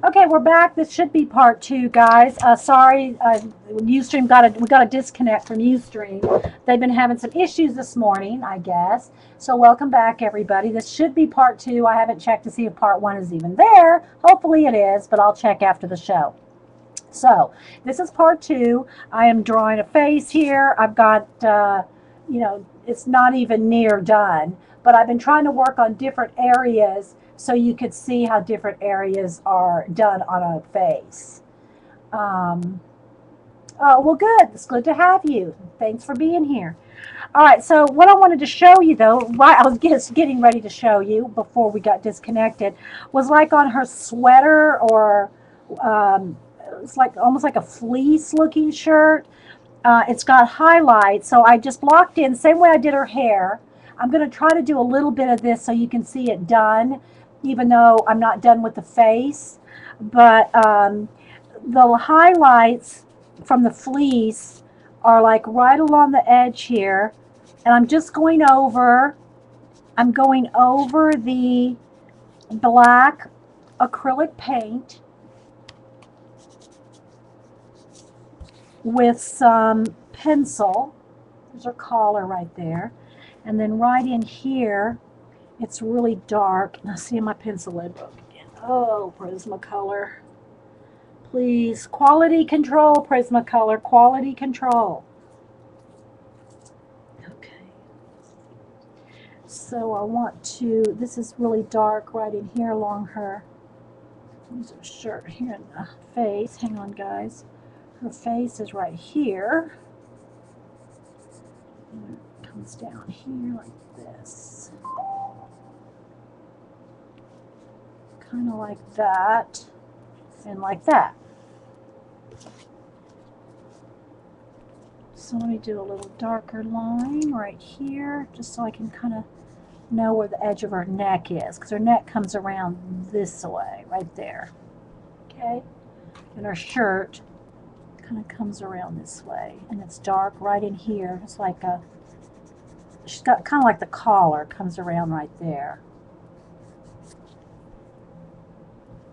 Okay, we're back. This should be part two, guys. Sorry, Ustream we got a disconnect from Ustream. They've been having some issues this morning, I guess. So welcome back, everybody. This should be part two. I haven't checked to see if part one is even there. Hopefully it is, but I'll check after the show. So this is part two. I am drawing a face here. I've got, it's not even near done, but I've been trying to work on different areas so you could see how different areas are done on a face. Um, oh, well, good. It's good to have you. Thanks for being here. All right, so what I wanted to show you, though, right, I was just getting ready to show you before we got disconnected, was like on her sweater or um, it's like almost like a fleece looking shirt. It's got highlights, so I just blocked in, same way I did her hair. I'm going to try to do a little bit of this so you can see it done, even though I'm not done with the face. But the highlights from the fleece are like right along the edge here. And I'm going over the black acrylic paint with some pencil. There's her collar right there. And then right in here, it's really dark. Now see my pencil lid broke again. Oh, Prismacolor. Please, quality control, Prismacolor, quality control. Okay. So I want to, this is really dark right in here along her, there's her shirt here in the face. Hang on, guys. Her face is right here. And it comes down here like this. Kind of like that. And like that. So let me do a little darker line right here, just so I can kind of know where the edge of her neck is, because her neck comes around this way, right there. Okay? And her shirt kind of comes around this way, and it's dark right in here. It's like she's got kind of like the collar comes around right there.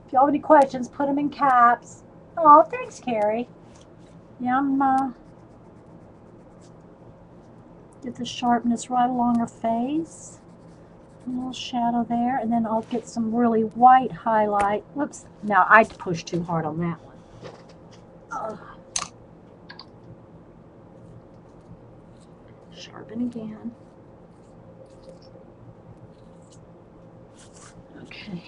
If y'all have any questions, put them in caps. Oh, thanks, Carrie. Yeah, I'm get the sharpness right along her face. A little shadow there, and then I'll get some really white highlight. Whoops, now I pushed too hard on that one. Sharpen again. Okay.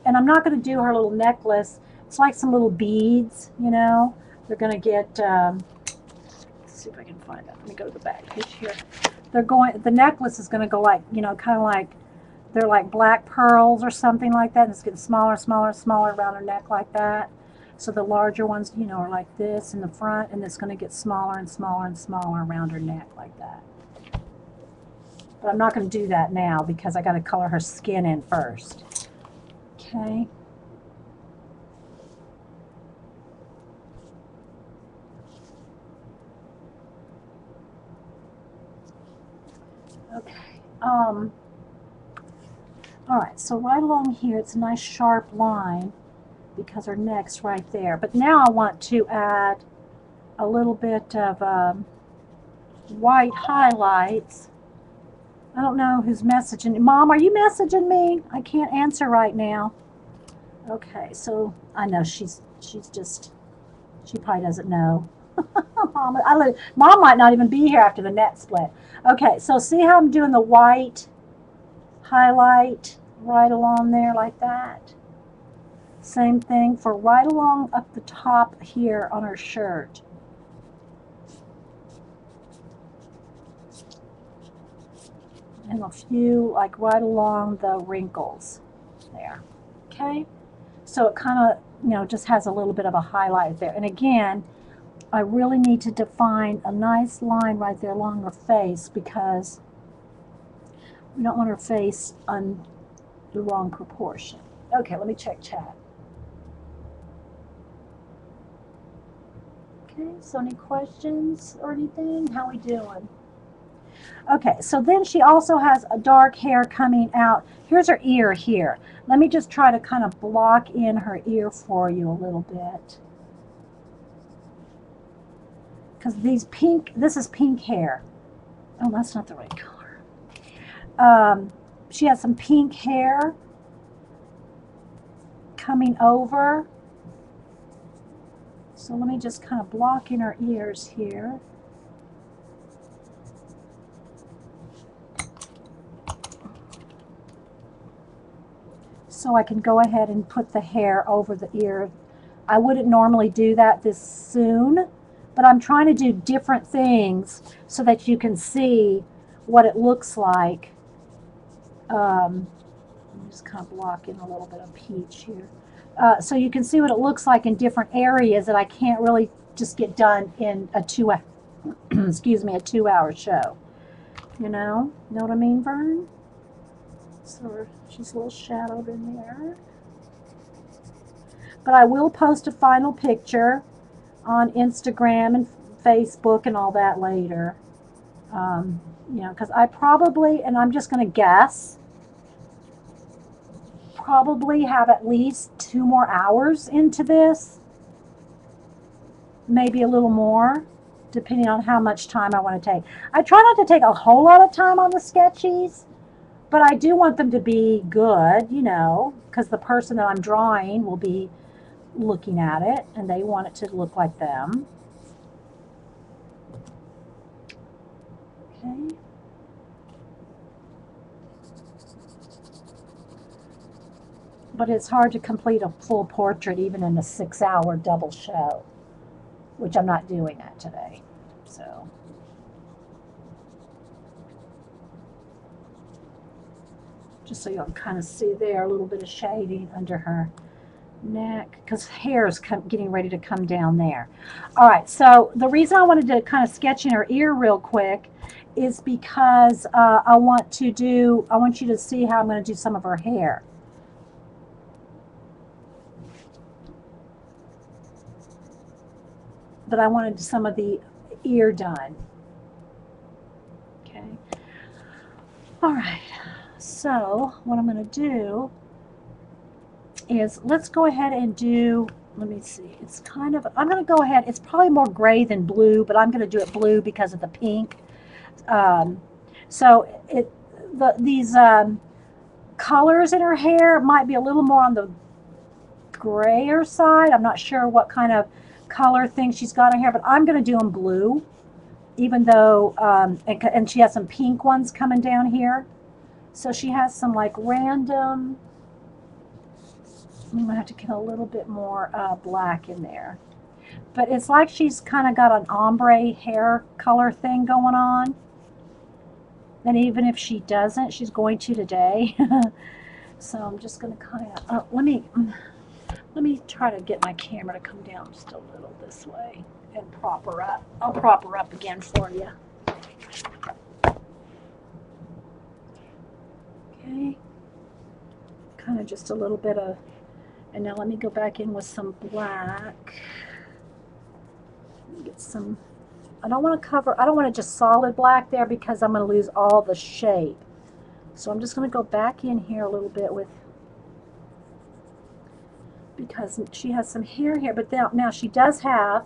And I'm not going to do her little necklace. It's like some little beads, you know. They're going to get, let's see if I can find it. Let me go to the back page here. The necklace is going to go like, you know, kind of like, they're like black pearls or something like that. And it's getting smaller, smaller, smaller around her neck like that. So the larger ones, you know, are like this in the front, and it's going to get smaller and smaller and smaller around her neck like that. But I'm not going to do that now because I got to color her skin in first. Okay. Okay. All right, so right along here, it's a nice sharp line because her neck's right there. But now I want to add a little bit of white highlights. I don't know who's messaging. Mom, are you messaging me? I can't answer right now. Okay, so I know she's just, she probably doesn't know. Mom might not even be here after the net split. Okay, so see how I'm doing the white highlight right along there like that? Same thing for right along up the top here on her shirt. And a few like right along the wrinkles there. Okay, so it kind of, you know, just has a little bit of a highlight there. And again, I really need to define a nice line right there along her face because we don't want her face on the wrong proportion. Okay, let me check chat. Okay, so any questions or anything? How we doing? Okay, so then she also has a dark hair coming out. Here's her ear here. Let me just try to kind of block in her ear for you a little bit. Because this is pink hair. Oh, that's not the right color. She has some pink hair coming over. So let me just kind of block in her ears here. So I can go ahead and put the hair over the ear. I wouldn't normally do that this soon, but I'm trying to do different things so that you can see what it looks like. I'm just kind of blocking a little bit of peach here. So you can see what it looks like in different areas that I can't really just get done in a 2 excuse me, a 2-hour show. You know what I mean, Vern? So she's a little shadowed in there. But I will post a final picture on Instagram and Facebook and all that later. Because I probably, and I'm just going to guess, probably have at least 2 more hours into this. Maybe a little more, depending on how much time I want to take. I try not to take a whole lot of time on the sketchies, but I do want them to be good, because the person that I'm drawing will be looking at it, and they want it to look like them. Okay. But it's hard to complete a full portrait even in a 6-hour double show, which I'm not doing that today. So just so you can kind of see there a little bit of shading under her neck, because hair is getting ready to come down there. All right, so the reason I wanted to kind of sketch in her ear real quick is because I want you to see how I'm going to do some of her hair. But I wanted some of the ear done. Okay. All right. So what I'm going to do is let's go ahead and do, let me see, it's kind of, I'm going to go ahead, it's probably more gray than blue, but I'm going to do it blue because of the pink. So these colors in her hair might be a little more on the grayer side. I'm not sure what kind of color thing she's got in her hair, but I'm going to do them blue, even though, and she has some pink ones coming down here. So she has some like random, I'm going to have to get a little bit more black in there. But it's like she's kind of got an ombre hair color thing going on. And even if she doesn't, she's going to today. So I'm just going to kind of, let me try to get my camera to come down just a little this way and prop her up. I'll prop her up again for you. Okay. Kind of just a little bit of, and now let me go back in with some black. Get some, I don't want to just solid black there because I'm going to lose all the shape. So I'm just going to go back in here a little bit with, because she has some hair here, but now she does have,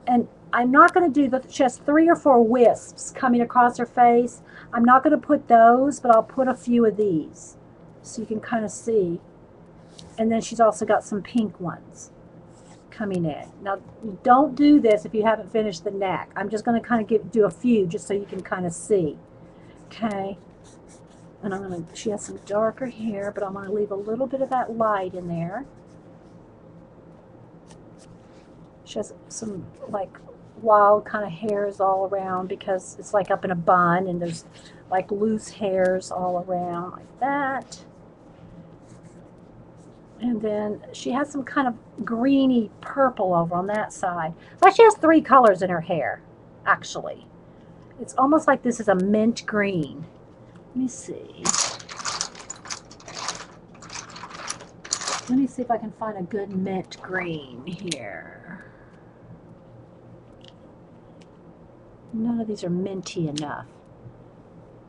and I'm not going to do she has 3 or 4 wisps coming across her face. I'm not going to put those, but I'll put a few of these so you can kind of see. And then she's also got some pink ones coming in. Now, don't do this if you haven't finished the neck. I'm just going to kind of do a few just so you can kind of see. Okay. And she has some darker hair, but I'm going to leave a little bit of that light in there. She has some like wild kind of hairs all around because it's like up in a bun, and there's like loose hairs all around like that. And then she has some kind of greeny purple over on that side. Like she has 3 colors in her hair, actually. It's almost like this is a mint green. Let me see. Let me see if I can find a good mint green here. None of these are minty enough.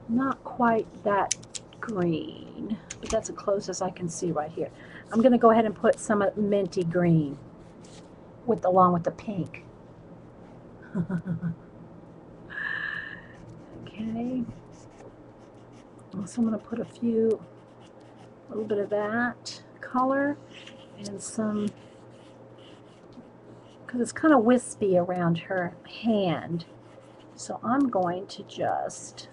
Not quite that green, but that's the closest I can see right here. I'm going to go ahead and put some minty green along with the pink. Okay. So I'm going to put a little bit of that color and some, because it's kind of wispy around her hand. So I'm going to just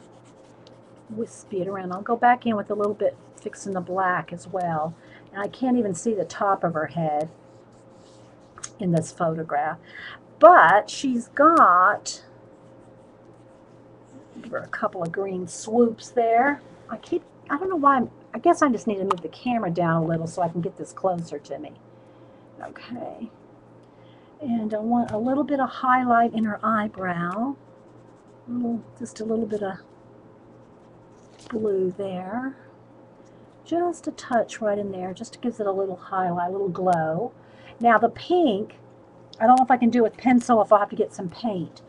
wispy it around. I'll go back in with a little bit, fixing the black as well. And I can't even see the top of her head in this photograph. But she's got, give her a couple of green swoops there. I don't know why, I guess I just need to move the camera down a little so I can get this closer to me. Okay. And I want a little bit of highlight in her eyebrow. Just a little bit of blue there. Just a touch right in there, just gives it a little highlight, a little glow. Now the pink, I don't know if I can do it with pencil, if I'll have to get some paint.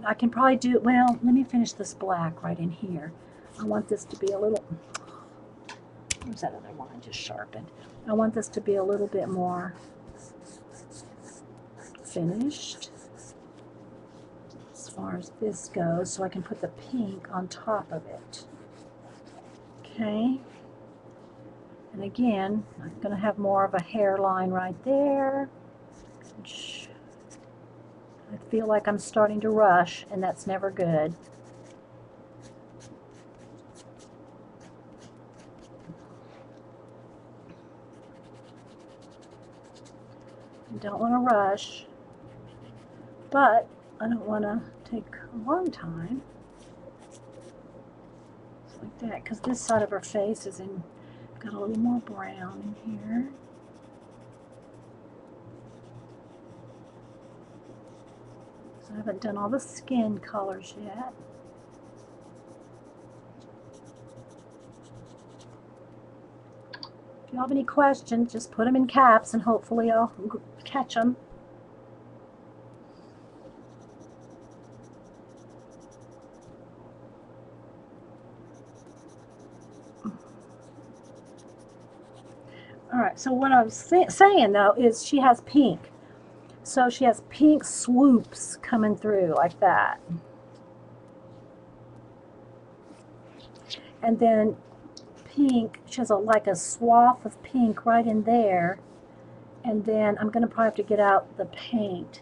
I can probably do it, well, let me finish this black right in here. I want this to be a little, where's that other one I just sharpened? I want this to be a little bit more finished as far as this goes, so I can put the pink on top of it. Okay. And again, I'm going to have more of a hairline right there, which I feel like I'm starting to rush, and that's never good. I don't want to rush, but I don't want to take a long time. Just like that, because this side of her face is got a little more brown in here. So I haven't done all the skin colors yet. If you have any questions, just put them in caps and hopefully I'll catch them. Alright, so what I was saying though is she has pink. So she has pink swoops coming through like that. And then pink, she has like a swath of pink right in there. And then I'm going to probably have to get out the paint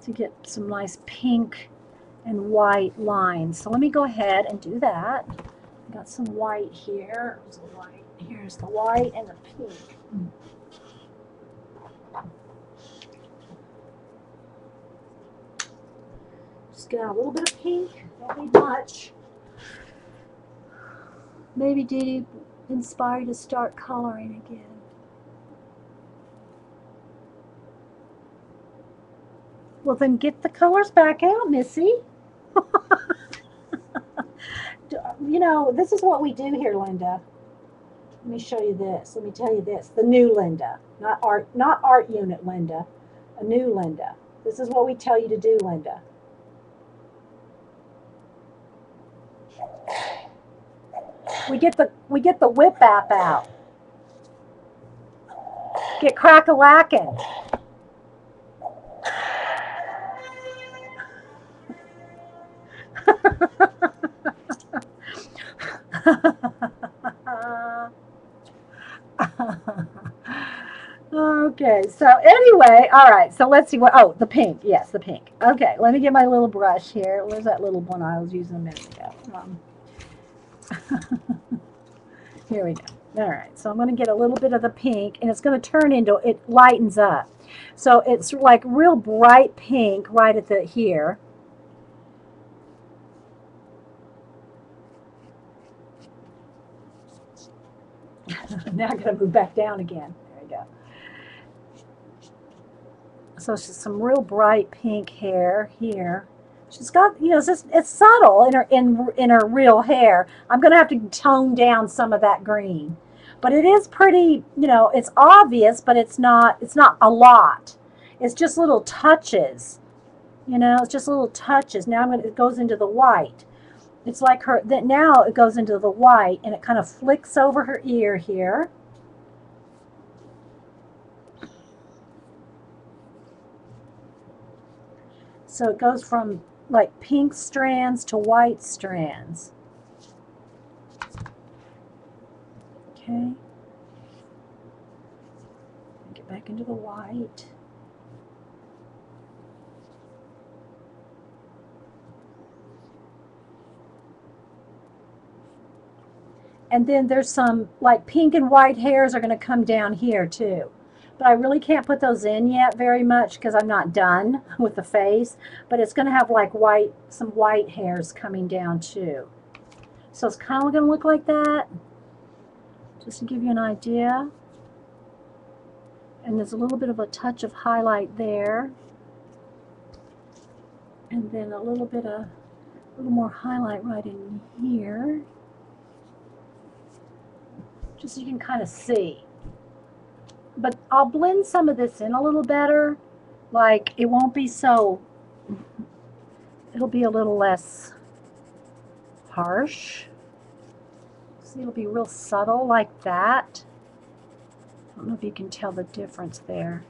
to get some nice pink and white lines. So let me go ahead and do that. Got some white here. There's the white. Here's the white and the pink. Just get out a little bit of pink. Don't need much. Maybe Dede inspired to start coloring again. Well, then get the colors back out, Missy. You know, this is what we do here, Linda. Let me show you this. Let me tell you this. The new Linda, not art unit Linda, a new Linda. This is what we tell you to do, Linda. We get the whip app out. Get crack-a-lackin'. Okay, so anyway, all right, so let's see what, oh, the pink, yes, the pink. Okay, let me get my little brush here. Where's that little one I was using a minute ago? Here we go. All right, so I'm going to get a little bit of the pink, and it's going to turn into, it lightens up. So it's like real bright pink right at the here. Now I'm going to move back down again. There we go. So she's some real bright pink hair here. She's got, you know, it's subtle in her real hair. I'm going to have to tone down some of that green. But it is pretty, you know, it's obvious, but it's not a lot. It's just little touches, You know, it's just little touches. Now it goes into the white. It's like her, that now it goes into the white and it kind of flicks over her ear here. So it goes from like pink strands to white strands. Okay. Get back into the white. And then there's some like pink and white hairs are going to come down here too. But I really can't put those in yet very much because I'm not done with the face. But it's going to have like white, some white hairs coming down too. So it's kind of going to look like that, just to give you an idea. And there's a little bit of a touch of highlight there. And then a little more highlight right in here. Just so you can kind of see. But I'll blend some of this in a little better. Like, it won't be so, it'll be a little less harsh. See, it'll be real subtle like that. I don't know if you can tell the difference there.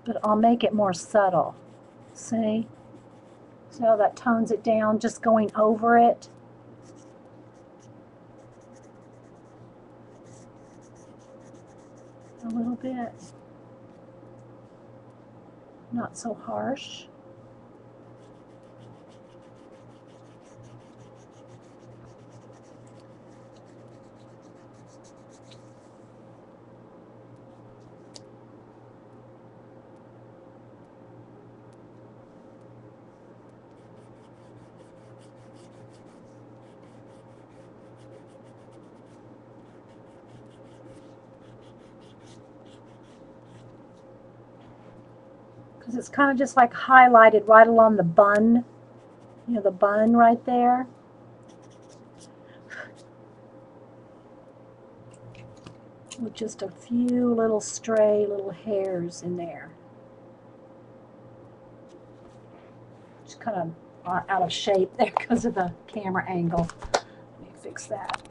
But I'll make it more subtle. See? See how that tones it down, just going over it? A little bit. Not so harsh. Because it's kind of just like highlighted right along the bun, you know, the bun right there. With just a few little stray little hairs in there. Just kind of out of shape there because of the camera angle. Let me fix that.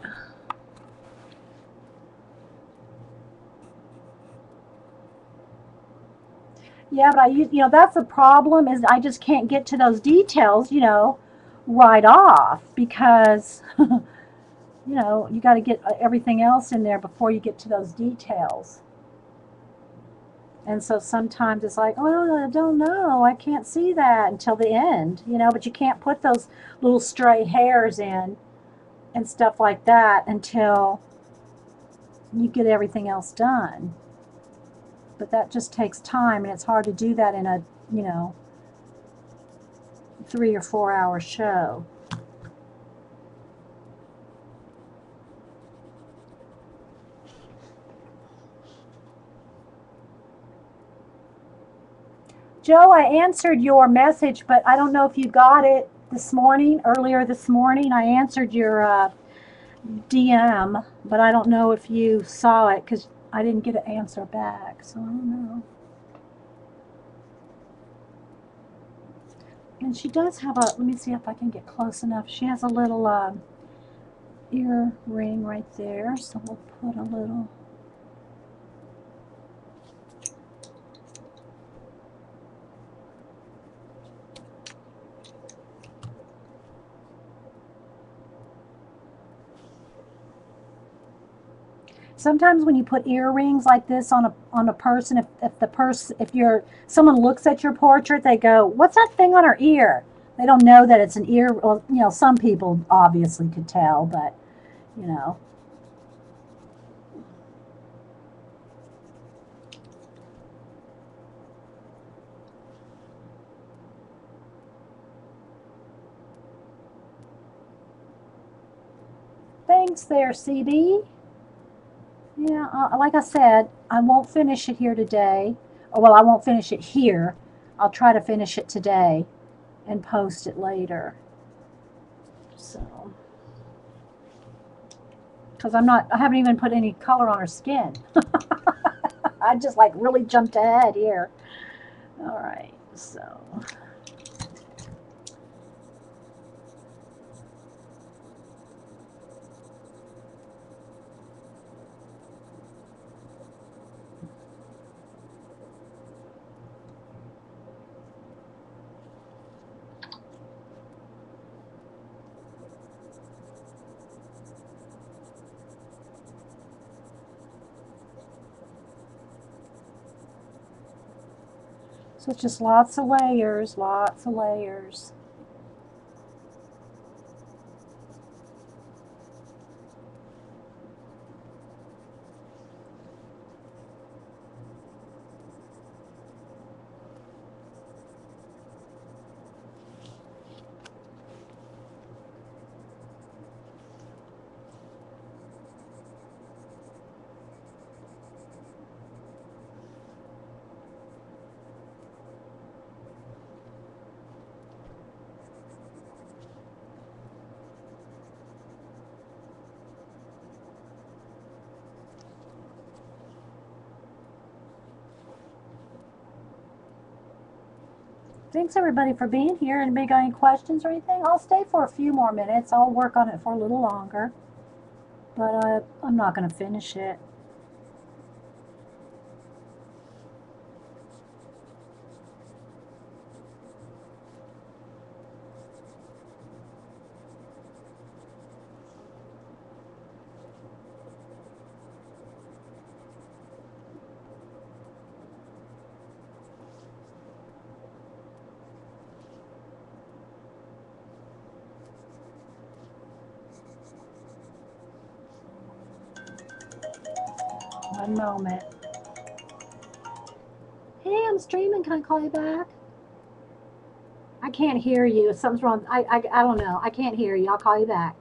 Yeah, but you know, that's the problem, is I just can't get to those details, you know, right off because, you know, you got to get everything else in there before you get to those details. And so sometimes it's like, oh, I don't know, I can't see that until the end, you know, but you can't put those little stray hairs in and stuff like that until you get everything else done. But that just takes time, and it's hard to do that in a, you know, 3 or 4 hour show. Joe, I answered your message, but I don't know if you got it this morning, earlier this morning. I answered your DM, but I don't know if you saw it because I didn't get an answer back, so I don't know. And she does have a, let me see if I can get close enough. She has a little ear ring right there, so we'll put a little. Sometimes when you put earrings like this on a person, if someone looks at your portrait, they go, "What's that thing on her ear?" They don't know that it's an ear. Well, you know, some people obviously could tell, but you know. Thanks there, CB. Yeah, like I said, I won't finish it here today. Or, well, I won't finish it here. I'll try to finish it today and post it later. So, because I haven't even put any color on her skin. I just like really jumped ahead here. All right, so. So it's just lots of layers, lots of layers. Thanks everybody for being here. Anybody got any questions or anything? I'll stay for a few more minutes. I'll work on it for a little longer, but I'm not going to finish it. One moment. Hey, I'm streaming. Can I call you back? I can't hear you. Something's wrong. I don't know. I can't hear you. I'll call you back.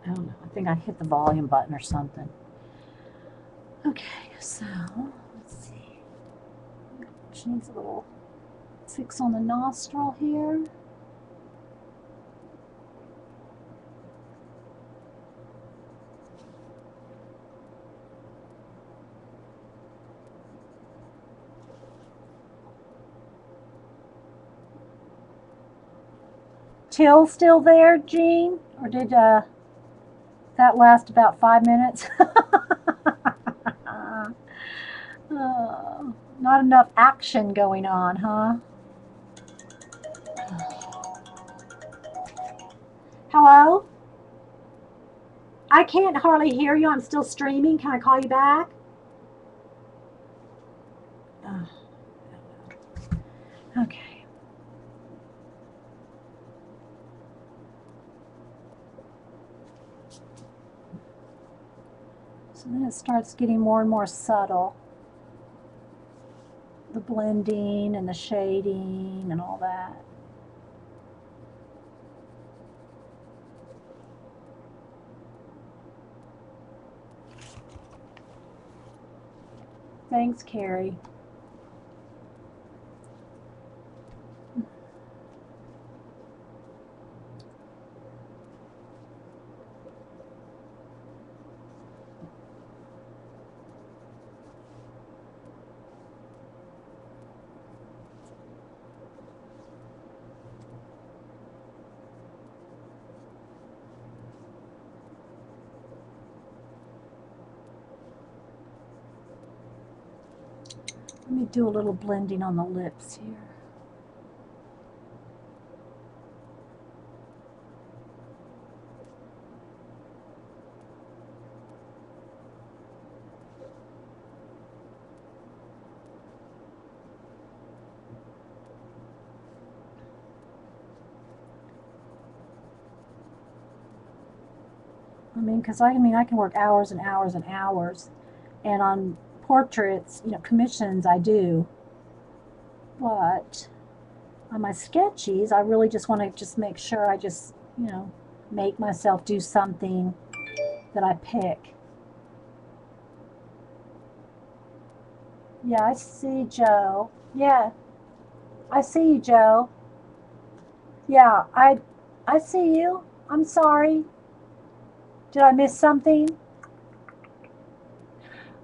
I don't know. I think I hit the volume button or something. Okay, so let's see. She needs a little fix on the nostril here. Chill still there, Jean? Or did that last about 5 minutes? Not enough action going on, huh? Hello? I can't hardly hear you. I'm still streaming. Can I call you back? Okay. So then it starts getting more and more subtle. The blending and the shading and all that. Thanks, Carrie. Let me do a little blending on the lips here. Because I can work hours and hours and hours, and on portraits, commissions I do, but on my sketchies, I really just want to just make sure I just, make myself do something that I pick. Yeah, I see Joe. Yeah, I see you, Joe. Yeah, I see you. I'm sorry. Did I miss something?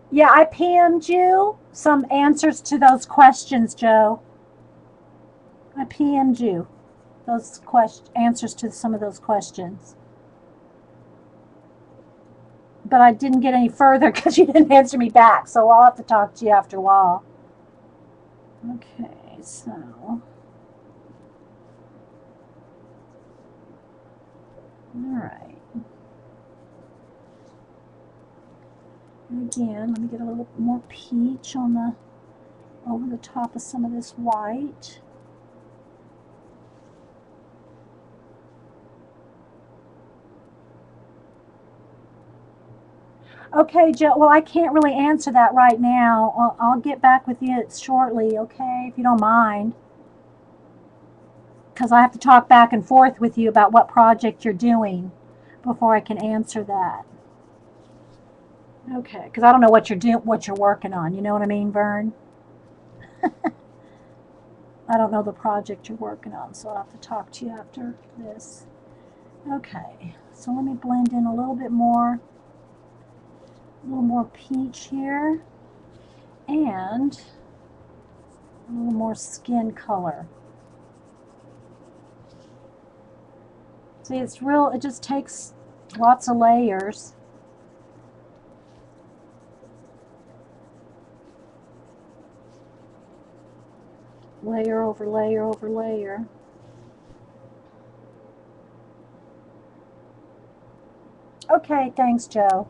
Yeah, I PM'd you some answers to those questions, Joe. I PM'd you those answers to some of those questions. But I didn't get any further because you didn't answer me back. So I'll have to talk to you after a while. Okay, so all right. And again, let me get a little more peach on the over the top of some of this white. Okay, Joe. Well, I can't really answer that right now. I'll get back with you shortly, okay, if you don't mind. Because I have to talk back and forth with you about what project you're doing before I can answer that. Okay, because I don't know what you're doing, what you're working on. You know what I mean, Vern? I don't know the project you're working on, so I'll have to talk to you after this. Okay, so let me blend in a little more peach here, and a little more skin color. See, it's real, it just takes lots of layers. Layer over layer over layer. Okay, thanks, Joe.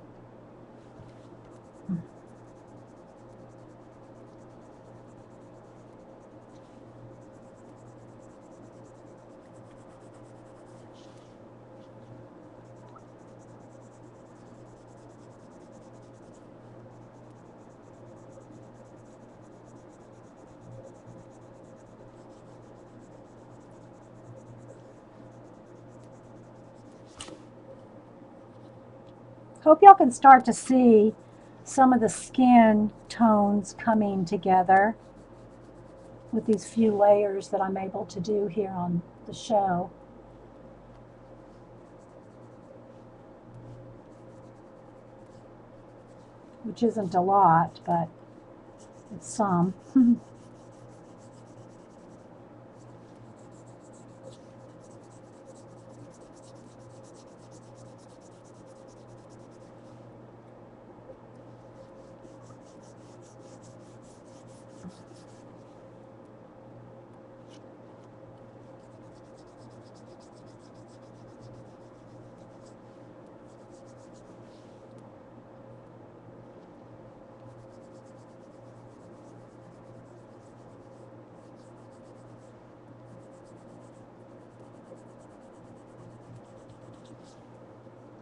Hope y'all can start to see some of the skin tones coming together with these few layers that I'm able to do here on the show. Which isn't a lot, but it's some.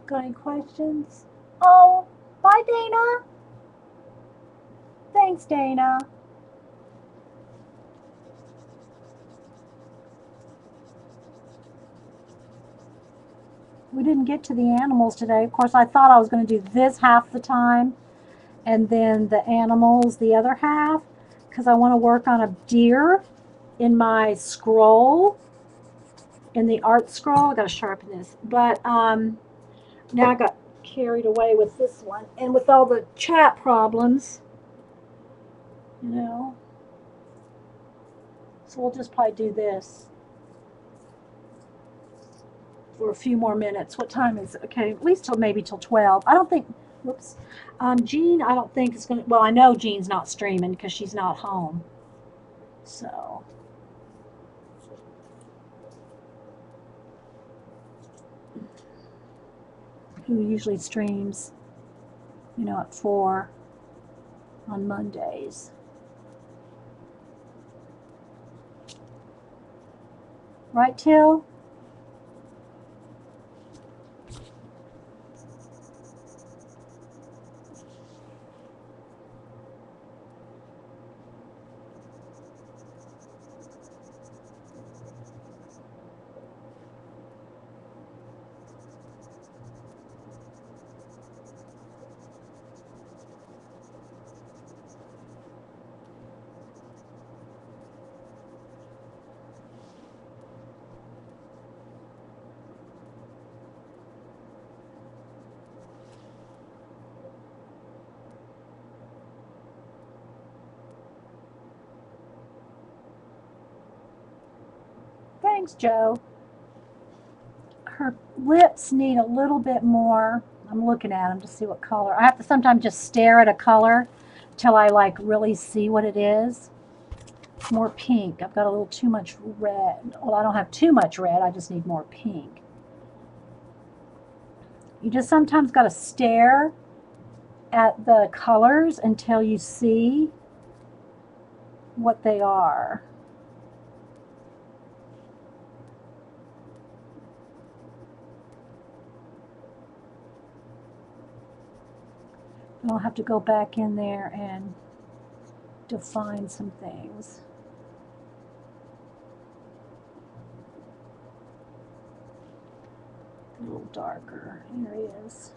Got any questions? Oh, bye, Dana. Thanks, Dana. We didn't get to the animals today. Of course, I thought I was going to do this half the time and then the animals the other half because I want to work on a deer in my scroll, in the art scroll. I got to sharpen this. But now I got carried away with this one. And with all the chat problems, you know, so we'll just probably do this for a few more minutes. What time is it? Okay, at least till maybe till 12. I don't think, whoops. Jean, I don't think it's going to, well, I know Jean's not streaming because she's not home. So, who usually streams, you know, at 4 on Mondays. Right, Till? Thanks, Joe. Her lips need a little bit more. I'm looking at them to see what color. I have to sometimes just stare at a color till I like really see what it is. More pink. I've got a little too much red. Well, I don't have too much red. I just need more pink. You just sometimes got to stare at the colors until you see what they are. I'll have to go back in there and define some things. A little darker areas.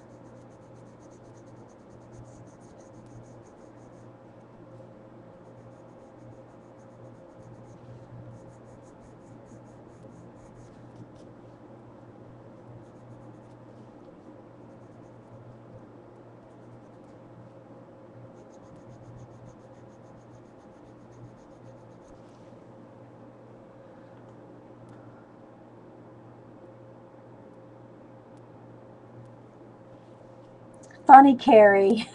Funny, Carrie.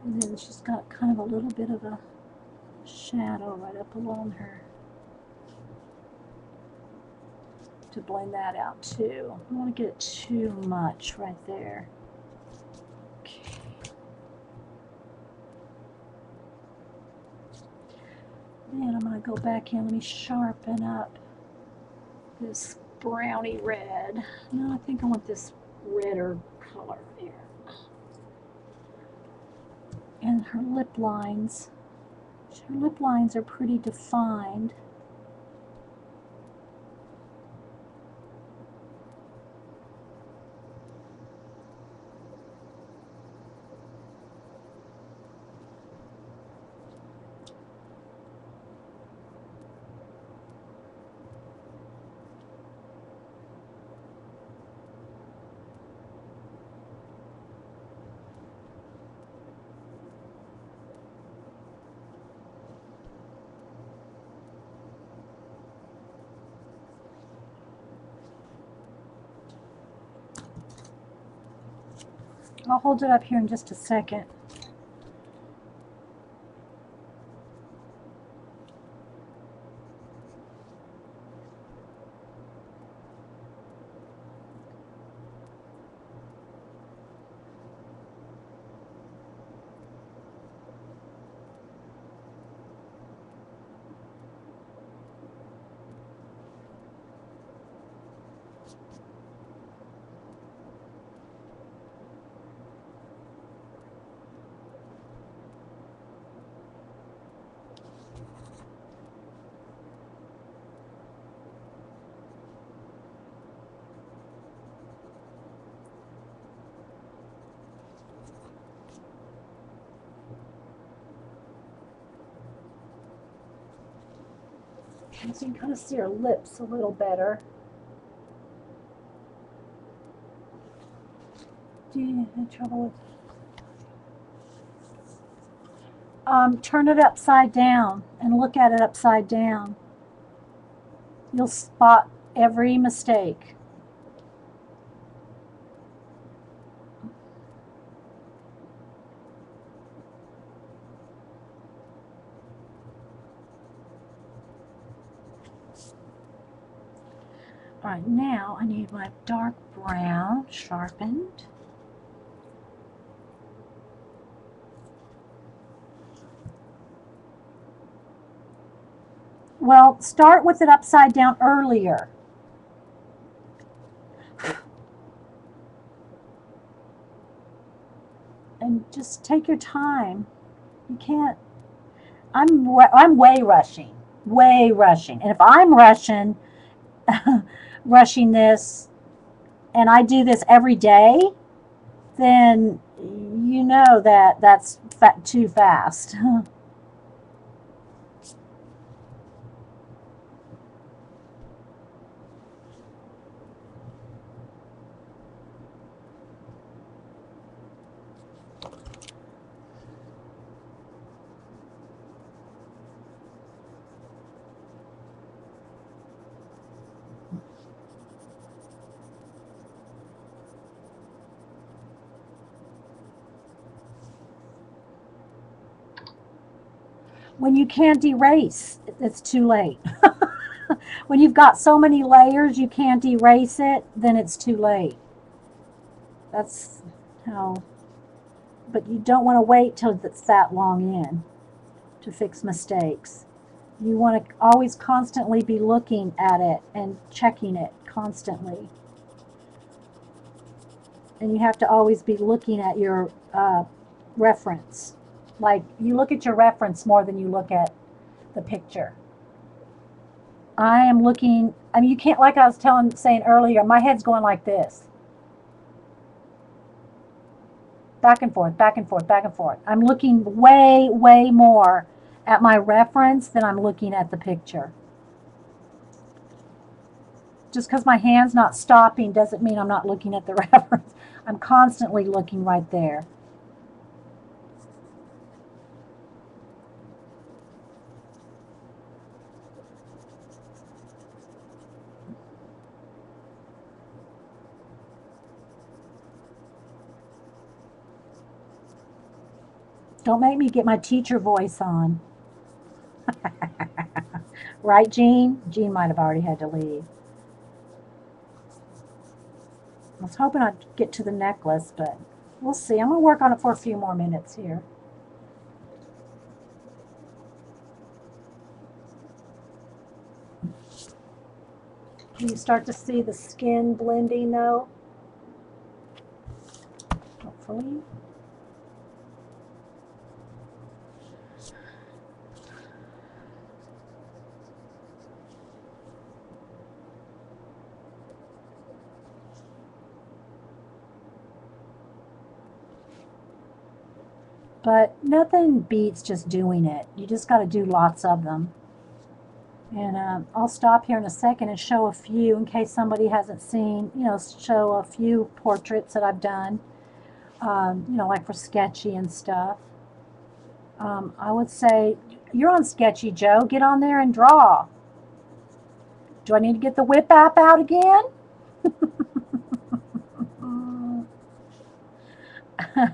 And then she's got kind of a little bit of a shadow right up along her to blend that out too. I don't want to get too much right there. Okay. Then I'm going to go back in. Let me sharpen up this browny red. No, I think I want this redder color here. And her lip lines. Her lip lines are pretty defined. I'll hold it up here in just a second. So you can kind of see her lips a little better. Do you have trouble with... turn it upside down and look at it upside down. You'll spot every mistake. All right, now I need my dark brown sharpened. Well, start with it upside down earlier. And just take your time. You can't... I'm way rushing. Way rushing. And if I'm rushing this, and I do this every day, then you know that that's too fast. When you can't erase, it's too late. When you've got so many layers you can't erase it, then it's too late. That's how, but you don't want to wait till it's that long in to fix mistakes. You want to always constantly be looking at it and checking it constantly. And you have to always be looking at your reference. Like, you look at your reference more than you look at the picture. I am looking, I mean, you can't, like I was saying earlier, my head's going like this. Back and forth, back and forth, back and forth. I'm looking way, way more at my reference than I'm looking at the picture. Just because my hand's not stopping doesn't mean I'm not looking at the reference. I'm constantly looking right there. Don't make me get my teacher voice on. Right, Jean? Jean might have already had to leave. I was hoping I'd get to the necklace, but we'll see. I'm going to work on it for a few more minutes here. Can you start to see the skin blending though? Hopefully. But nothing beats just doing it. You just got to do lots of them. And I'll stop here in a second and show a few in case somebody hasn't seen, show a few portraits that I've done, like for Sketchy and stuff. I would say, you're on Sketchy, Joe. Get on there and draw. Do I need to get the whip app out again?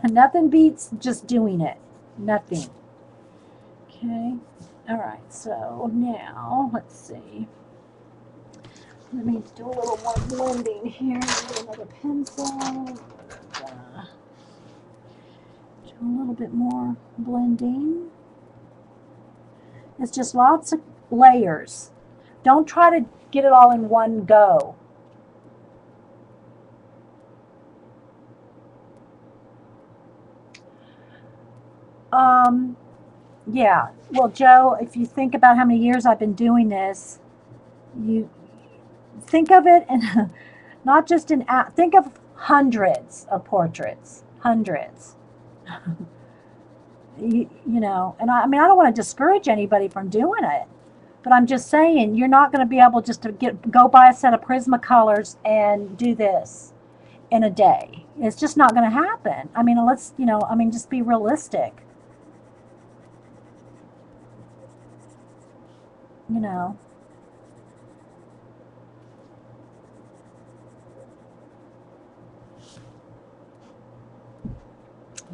Nothing beats just doing it. Nothing. Okay. All right. So now let's see. Let me do a little more blending here. Get another pencil. Do a little bit more blending. It's just lots of layers. Don't try to get it all in one go. Yeah. Well, Joe, if you think about how many years I've been doing this, you think of it and not just in, think of hundreds of portraits, hundreds. And I mean, I don't want to discourage anybody from doing it, but I'm just saying, you're not going to be able just to go buy a set of Prismacolors and do this in a day. It's just not going to happen. I mean, just be realistic. You know.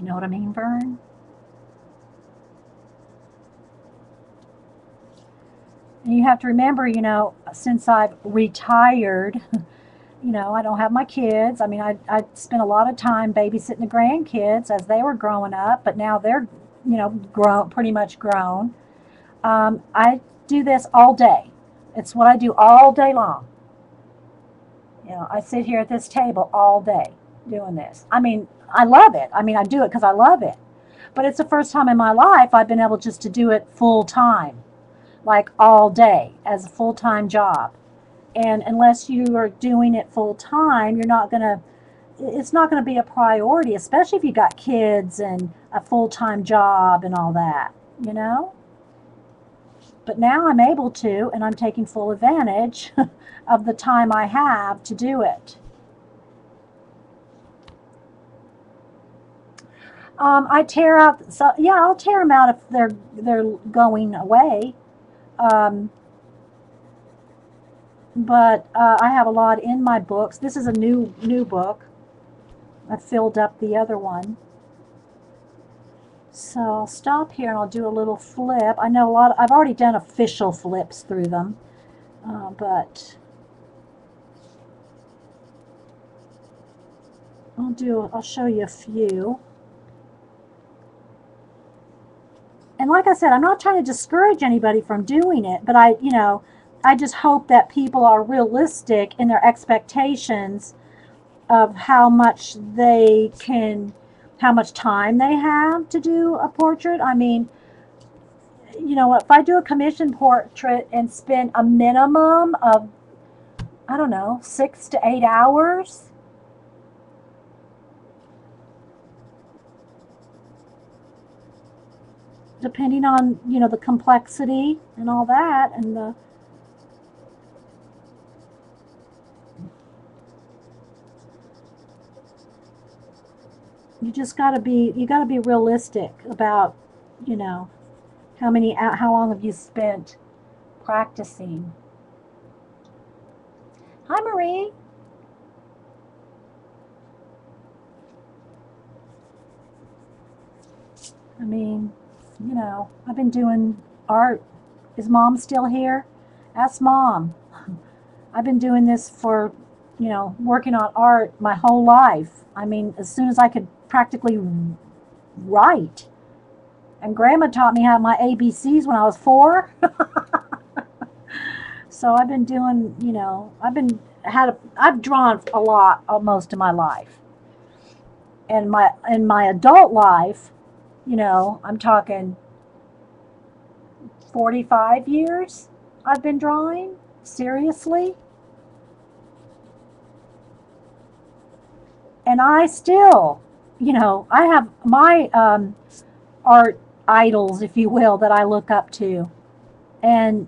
You know what I mean, Vern? And you have to remember, since I've retired, I don't have my kids. I mean, I spent a lot of time babysitting the grandkids as they were growing up, but now they're, grown, pretty much grown. I do this all day. It's what I do all day long. I sit here at this table all day doing this. I mean, I love it. I mean, I do it because I love it. But it's the first time in my life I've been able just to do it full time, like all day as a full time job. And unless you are doing it full time, it's not going to be a priority, especially if you got kids and a full time job and all that, But now I'm able to, and I'm taking full advantage of the time I have to do it. I tear out, so yeah, I'll tear them out if they're going away. But I have a lot in my books. This is a new book. I filled up the other one. So I'll stop here and I'll do a little flip. I know I've already done official flips through them, but I'll show you a few. And like I said, I'm not trying to discourage anybody from doing it, but I just hope that people are realistic in their expectations of how much time they have to do a portrait. I mean, if I do a commission portrait and spend a minimum of, I don't know, 6 to 8 hours, depending on, the complexity and all that, and you got to be realistic about, how long have you spent practicing. Hi, Marie. I mean, I've been doing art. Is Mom still here? Ask Mom. I've been doing this for, working on art my whole life. I mean, as soon as I could practically write. And Grandma taught me how my ABCs when I was 4. So I've been doing, I've drawn a lot most of my life. And in my adult life, I'm talking 45 years I've been drawing. Seriously. And I still, I have my art idols, if you will, that I look up to and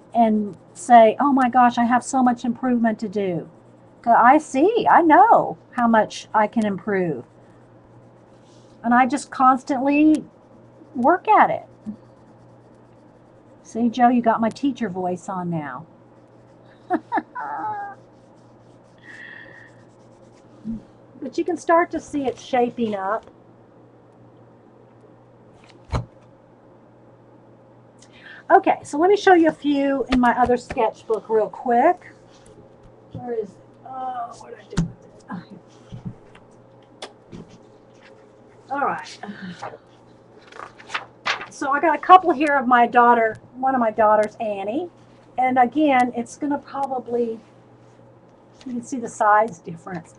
say, oh my gosh, I have so much improvement to do. 'Cause I know how much I can improve. And I just constantly work at it. See, Joe, you got my teacher voice on now. But you can start to see it shaping up. Okay, so let me show you a few in my other sketchbook real quick. Where is it? Oh, what did I do with it? All right. So I got a couple here of one of my daughters, Annie. And again, it's going to probably, you can see the size difference.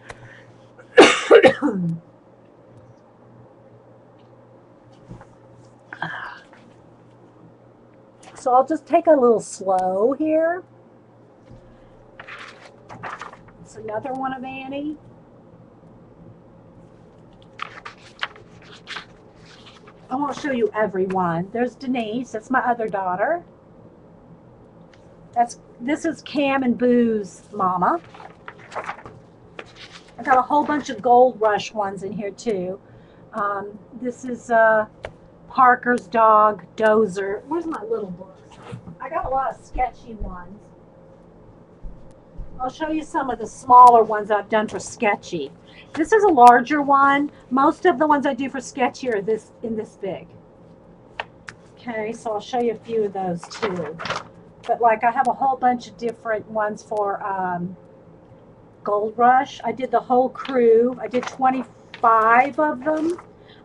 So I'll just take a little slow here. It's another one of Annie. I won't show you every one. There's Denise, that's my other daughter. This is Cam and Boo's mama. I got a whole bunch of Gold Rush ones in here too. This is Parker's dog, Dozer. Where's my little books? I got a lot of sketchy ones. I'll show you some of the smaller ones I've done for sketchy. This is a larger one. Most of the ones I do for sketchy are this big. Okay, so I'll show you a few of those too. But like I have a whole bunch of different ones for Gold Rush. I did the whole crew. I did 25 of them.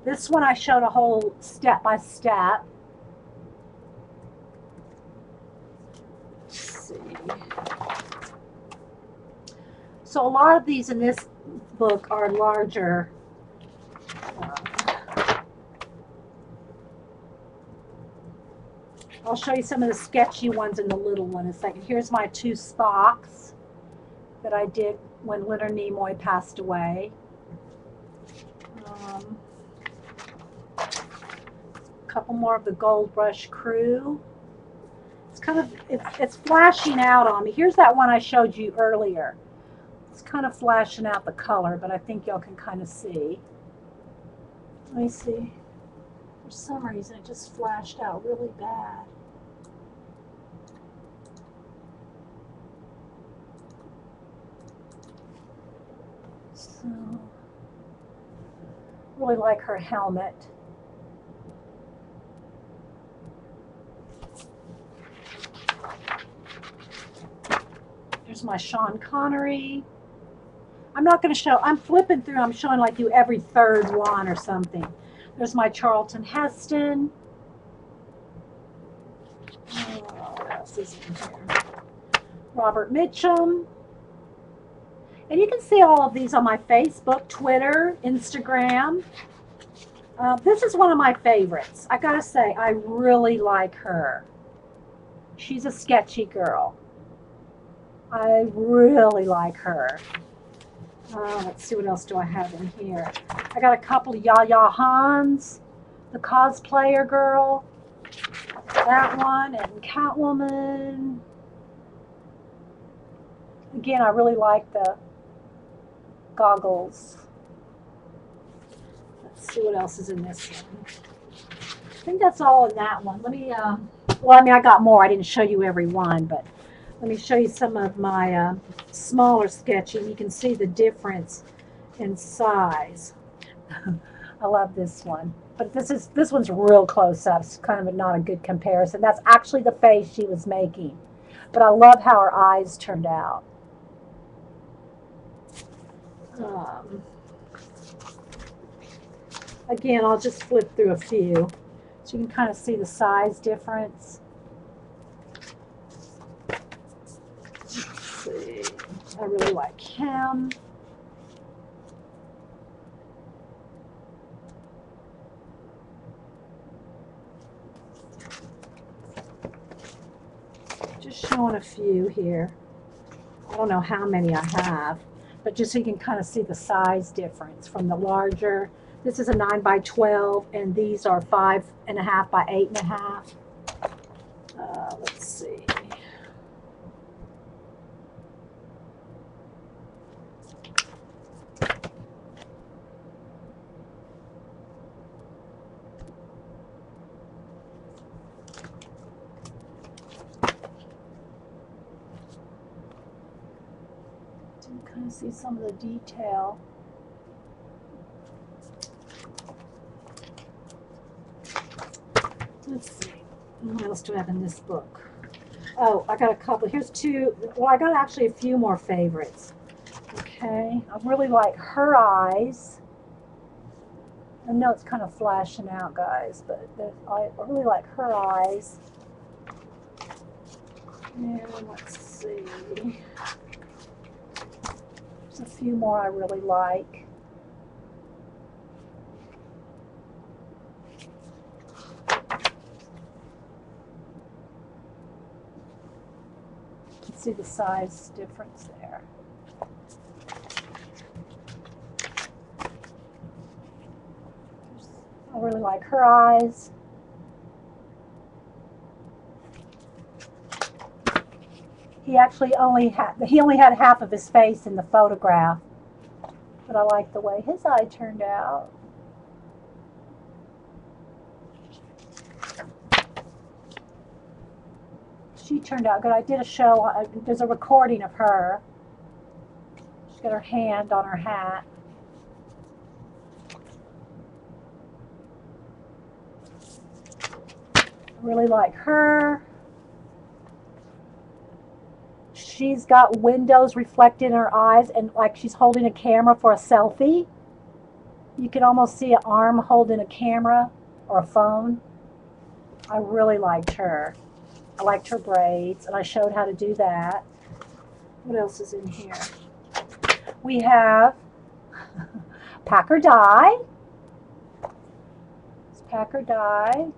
This one I showed a whole step by step. Let's see. So a lot of these in this book are larger. I'll show you some of the sketchy ones in the little one in a second. Here's my 2 Spocks that I did when Leonard Nimoy passed away. A couple more of the Gold Rush crew. It's kind of, it's flashing out on me. Here's that one I showed you earlier. It's kind of flashing out the color, but I think y'all can kind of see. Let me see. For some reason, it just flashed out really bad. So, really like her helmet. There's my Sean Connery. I'm not going to show, I'm flipping through, I'm showing like you every third one or something. There's my Charlton Heston. What else is in here? Robert Mitchum. And you can see all of these on my Facebook, Twitter, Instagram. This is one of my favorites. I gotta say, I really like her. She's a sketchy girl. I really like her. Let's see, what else do I have in here? I got a couple of Yaya Hans, the cosplayer girl. That one, and Catwoman. Again, I really like the goggles. Let's see what else is in this one. I think that's all in that one. Let me, well, I mean, I got more. I didn't show you every one, but let me show you some of my smaller sketching. You can see the difference in size. I love this one. But this one's real close up. It's kind of not a good comparison. That's actually the face she was making. But I love how her eyes turned out. Again, I'll just flip through a few so you can kind of see the size difference. Let's see. I really like him. Just showing a few here. I don't know how many I have, but just so you can kind of see the size difference from the larger. This is a 9 by 12, and these are 5.5 by 8.5. Let's see. So you kind of see some of the detail. Let's see, what else do I have in this book? Oh, I got a couple. Here's two. Well, I got actually a few more favorites. Okay, I really like her eyes. I know it's kind of flashing out, guys, but I really like her eyes. And let's see. There's a few more I really like. See the size difference there. I really like her eyes. He only had half of his face in the photograph, but I like the way his eye turned out. She turned out good. I did a show, there's a recording of her. She's got her hand on her hat. I really like her. She's got windows reflected in her eyes, and like she's holding a camera for a selfie. You can almost see an arm holding a camera or a phone. I really liked her. I liked her braids, and I showed how to do that. What else is in here? We have Packer Die. It's Packer Die.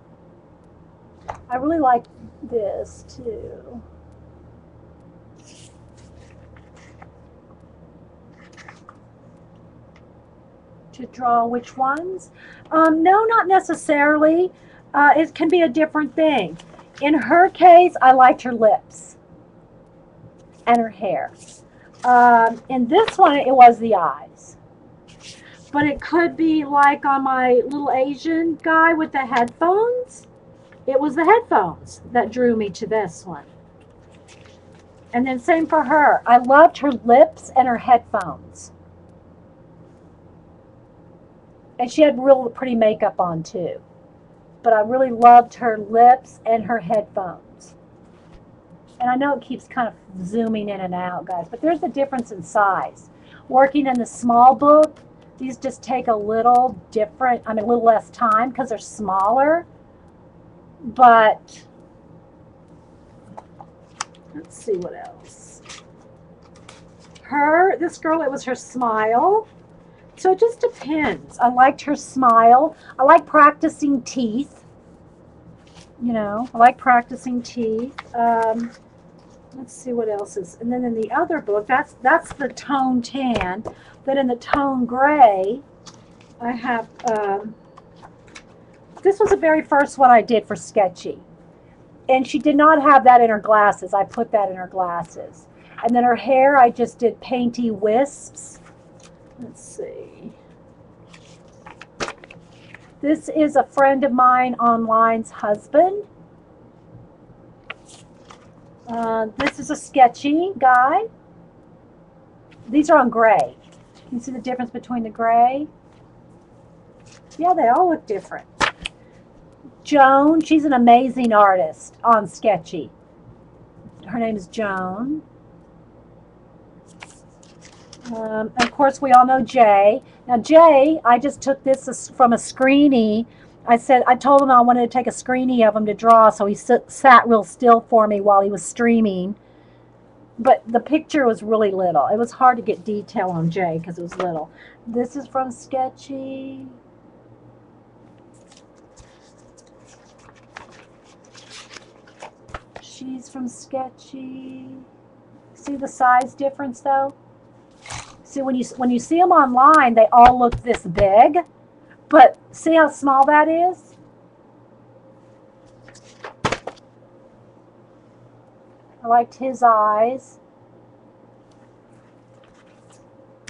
I really like this too. To draw which ones? No, not necessarily. It can be a different thing. In her case, I liked her lips and her hair. In this one, it was the eyes. But it could be like on my little Asian guy with the headphones. It was the headphones that drew me to this one. And then same for her. I loved her lips and her headphones. And she had real pretty makeup on too. but I really loved her lips and her headphones. And I know it keeps kind of zooming in and out, guys, but there's a difference in size. Working in the small book, these just take a little different, I mean, a little less time because they're smaller. But let's see what else. This girl, it was her smile. So it just depends. I liked her smile. I like practicing teeth. You know, I like practicing teeth. Let's see what else is. And then in the other book, that's the tone tan. Then in the tone gray, I have, this was the very first one I did for Sketchy. And she did not have that in her glasses. I put that in her glasses. And then her hair, I just did painty wisps. Let's see. This is a friend of mine online's husband. This is a Sketchy guy. These are on gray. You can see the difference between the gray. Yeah, they all look different. Joan, she's an amazing artist on Sketchy. Her name is Joan. Of course, we all know Jay. Now, Jay, I just took this from a screenie. I told him I wanted to take a screenie of him to draw, so he sat real still for me while he was streaming. But the picture was really little. It was hard to get detail on Jay because it was little. This is from Sketchy. She's from Sketchy. See the size difference, though? See, when you see them online, they all look this big. But see how small that is? I liked his eyes.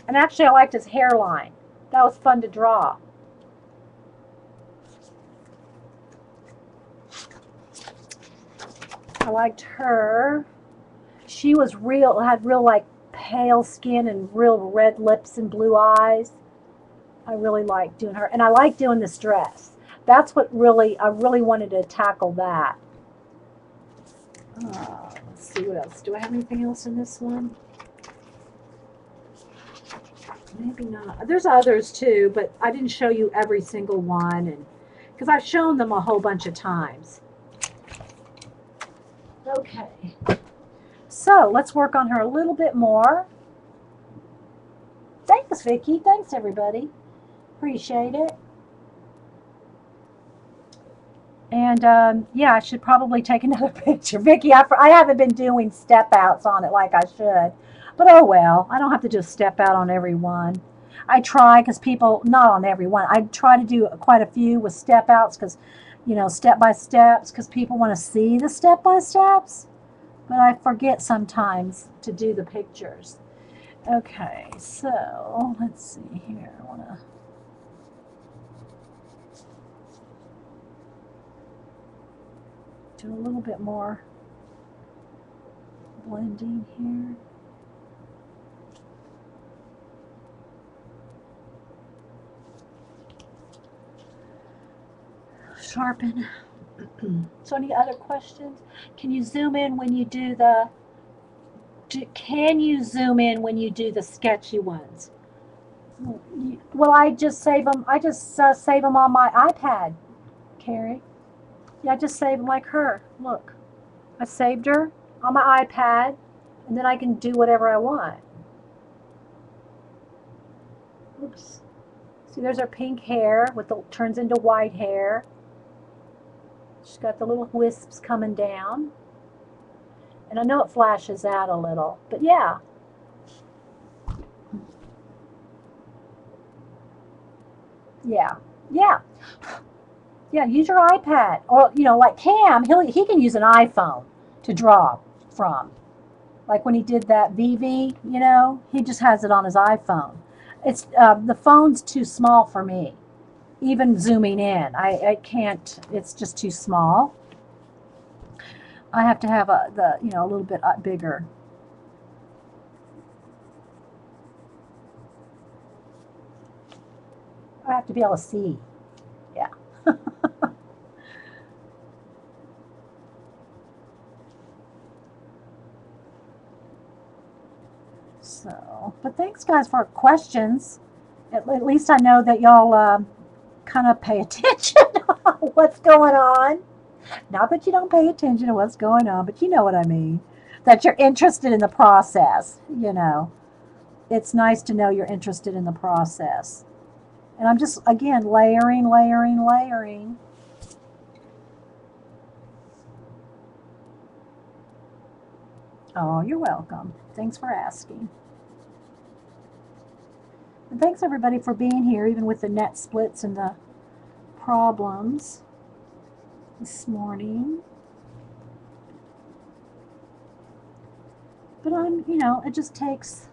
And actually, I liked his hairline. That was fun to draw. I liked her. She was had real like pale skin and real red lips and blue eyes. I really liked doing her. And I like doing this dress. That's what I really wanted to tackle that. Let's see what else. Do I have anything else in this one? Maybe not. There's others too, but I didn't show you every single one, and because I've shown them a whole bunch of times. Okay. So let's work on her a little bit more. Thanks, Vicki. Thanks, everybody. Appreciate it. And yeah, I should probably take another picture. Vicki, I haven't been doing step outs on it like I should. But oh well, I don't have to do a step out on every one. I try because people, not on every one, I try to do quite a few with step outs because, you know, step by steps because people want to see the step by steps. But I forget sometimes to do the pictures. Okay, so let's see here. I want to. Do a little bit more blending here. Sharpen. So any other questions? Can you zoom in when you do the sketchy ones? Well, I just save them. I just save them on my iPad, Carrie. Yeah, I just save them like her. Look, I saved her on my iPad, and then I can do whatever I want. Oops. See, there's her pink hair turns into white hair. She's got the little wisps coming down. And I know it flashes out a little, but yeah. Yeah. Yeah. Yeah, use your iPad. Or, you know, like Cam, he can use an iPhone to draw from. Like when he did that VV, you know, he just has it on his iPhone. It's the phone's too small for me. Even zooming in, I can't, it's just too small. I have to have a little bit bigger. I have to be able to see. Yeah. So, but thanks guys for questions. At least I know that y'all kind of pay attention to what's going on. Not that you don't pay attention to what's going on, but you know what I mean. That you're interested in the process, you know. It's nice to know you're interested in the process. And I'm just, again, layering, layering, layering. Oh, you're welcome. Thanks for asking. And thanks everybody for being here, even with the net splits and the problems this morning. But you know, it just takes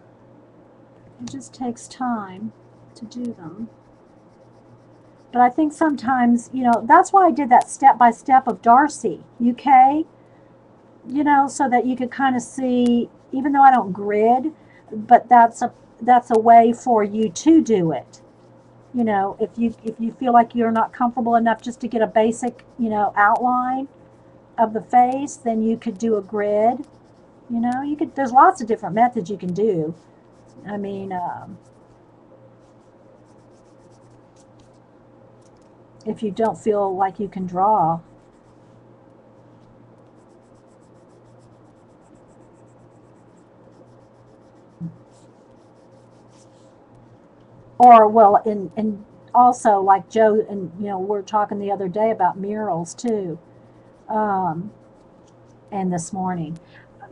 time to do them. But I think sometimes, you know, that's why I did that step by step of Darcy, UK, you know, so that you could kind of see, even though I don't grid, but that's a way for you to do it. You know, if you feel like you're not comfortable enough just to get a basic, you know, outline of the face, then you could do a grid. You know, you could. There's lots of different methods you can do. I mean, if you don't feel like you can draw. Or, well, and also like Joe, and you know, we're talking the other day about murals too, um, and this morning,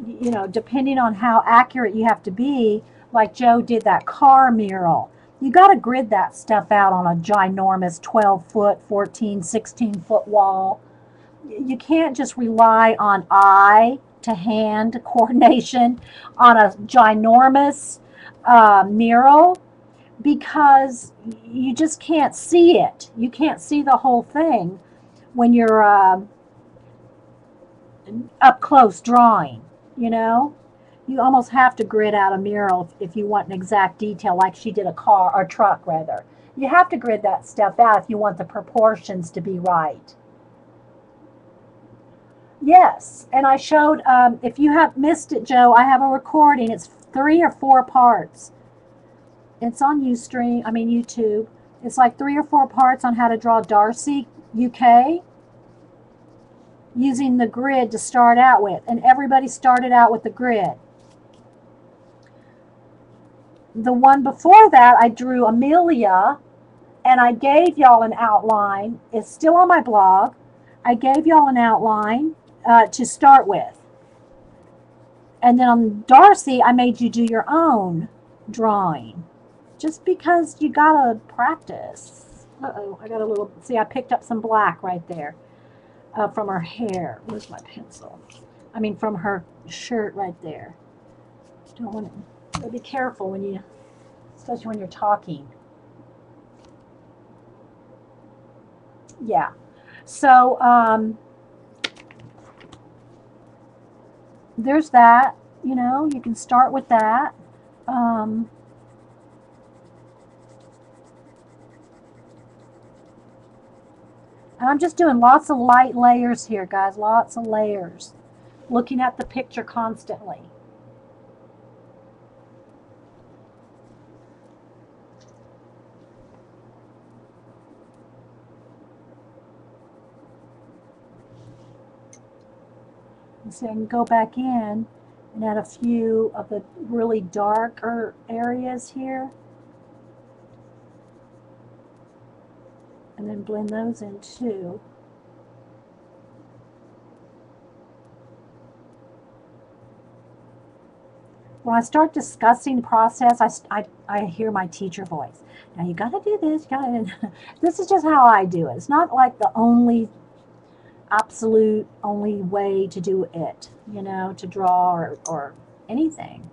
you know, depending on how accurate you have to be, like Joe did that car mural. You got to grid that stuff out on a ginormous 12-foot, 14, 16-foot wall. You can't just rely on eye to hand coordination on a ginormous mural, because you just can't see it. You can't see the whole thing when you're up close drawing, you know? You almost have to grid out a mural if you want an exact detail, like she did a car, or truck rather. You have to grid that stuff out if you want the proportions to be right. Yes, and I showed, if you have missed it, Joe, I have a recording. It's 3 or 4 parts. It's on Ustream, I mean YouTube. It's like 3 or 4 parts on how to draw Darcy, UK, using the grid to start out with. And everybody started out with the grid. The one before that, I drew Amelia, and I gave y'all an outline. It's still on my blog. I gave y'all an outline to start with. And then on Darcy, I made you do your own drawing. Just because you gotta practice. Uh-oh, I got a little, see, I picked up some black right there from her hair. Where's my pencil? I mean, from her shirt right there. Don't want to, be careful when you, especially when you're talking. Yeah. So, there's that, you know, you can start with that. And I'm just doing lots of light layers here, guys, lots of layers. Looking at the picture constantly. And so I can go back in and add a few of the really darker areas here. And then blend those in too. When I start discussing the process, I hear my teacher voice. Now you gotta do this, you gotta, this is just how I do it. It's not like the only absolute only way to do it, you know, to draw or anything.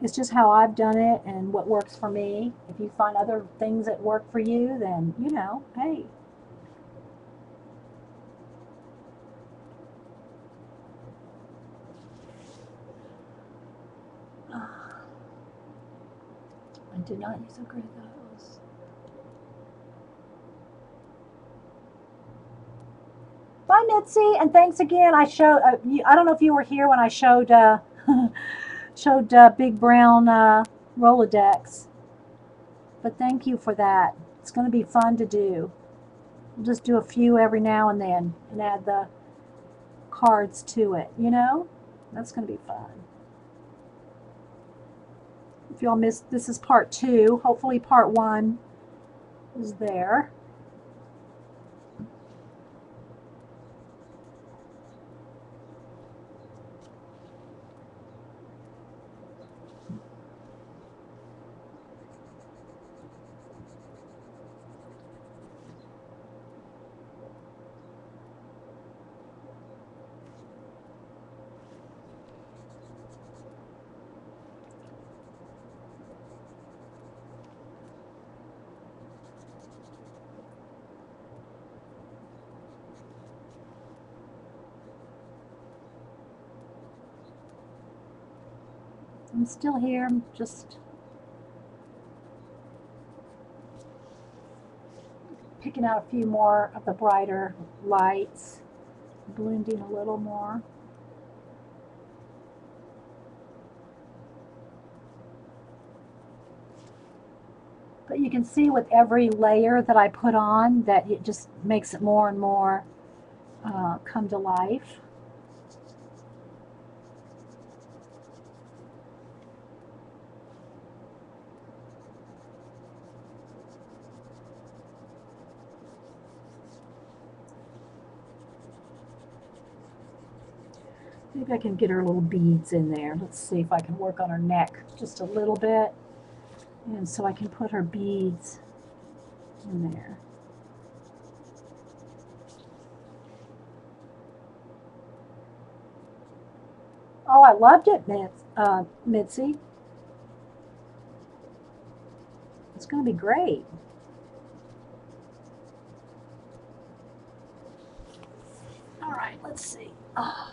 It's just how I've done it and what works for me. If you find other things that work for you, then, you know, hey. I did not use a grid those. Bye, Mitzi, and thanks again. I showed, I don't know if you were here when I showed showed big brown Rolodex. But thank you for that. It's going to be fun to do. We'll just do a few every now and then and add the cards to it, you know? That's going to be fun. If y'all missed, this is part 2. Hopefully part 1 is there. I'm still here. I'm just picking out a few more of the brighter lights, blending a little more. But you can see with every layer that I put on that it just makes it more and more come to life. Maybe I can get her little beads in there. Let's see if I can work on her neck just a little bit. And so I can put her beads in there. Oh, I loved it, Mitzi. It's going to be great. All right, let's see. Oh.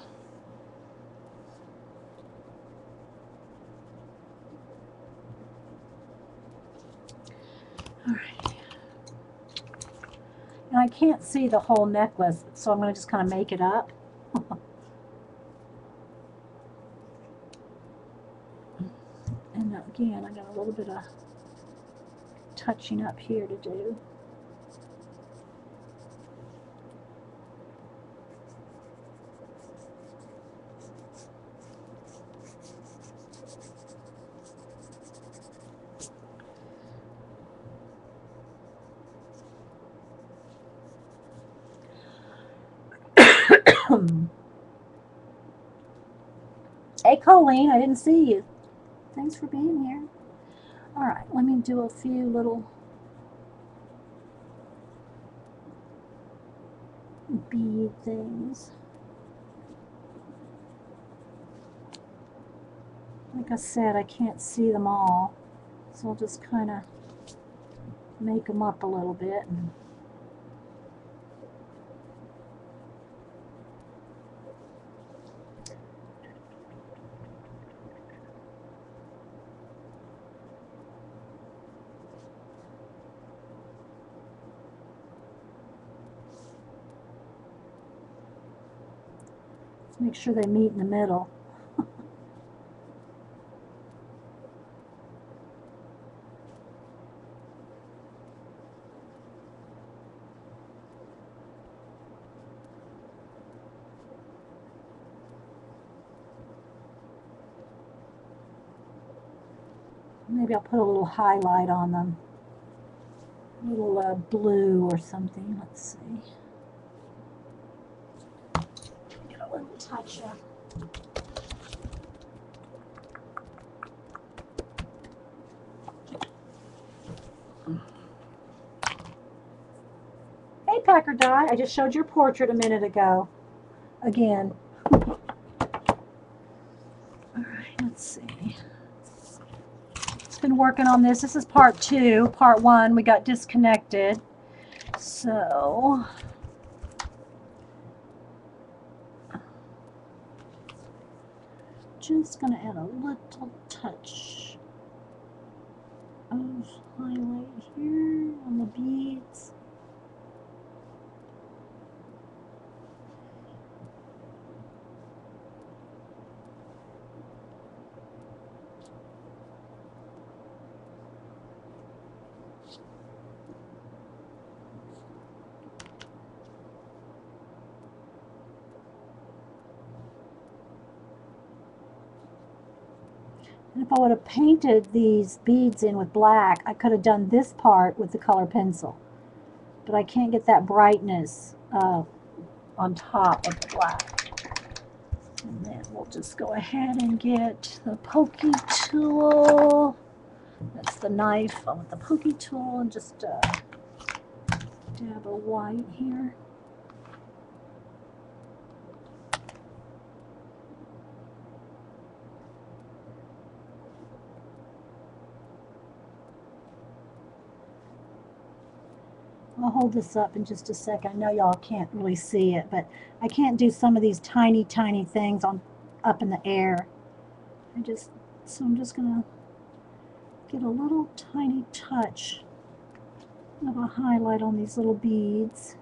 All right. And I can't see the whole necklace, so I'm going to just kind of make it up. And again, I got a little bit of touching up here to do. Hey, Colleen, I didn't see you. Thanks for being here. All right, let me do a few little bead things. Like I said, I can't see them all, so I'll just kind of make them up a little bit. Make sure they meet in the middle. Maybe I'll put a little highlight on them. A little blue or something. Let's see. Get a little touch of. Hey, Packer Die. I just showed your portrait a minute ago. Again. All right, let's see. Been working on this. This is part 2. Part 1, we got disconnected. So just going to add a little touch of highlight here on the beads. And if I would have painted these beads in with black, I could have done this part with the color pencil. But I can't get that brightness on top of the black. And then we'll just go ahead and get the pokey tool. That's the knife with the pokey tool, and just dab a white here. I'll hold this up in just a second. I know y'all can't really see it, but I can't do some of these tiny, tiny things up in the air. So I'm just gonna get a little tiny touch of a highlight on these little beads,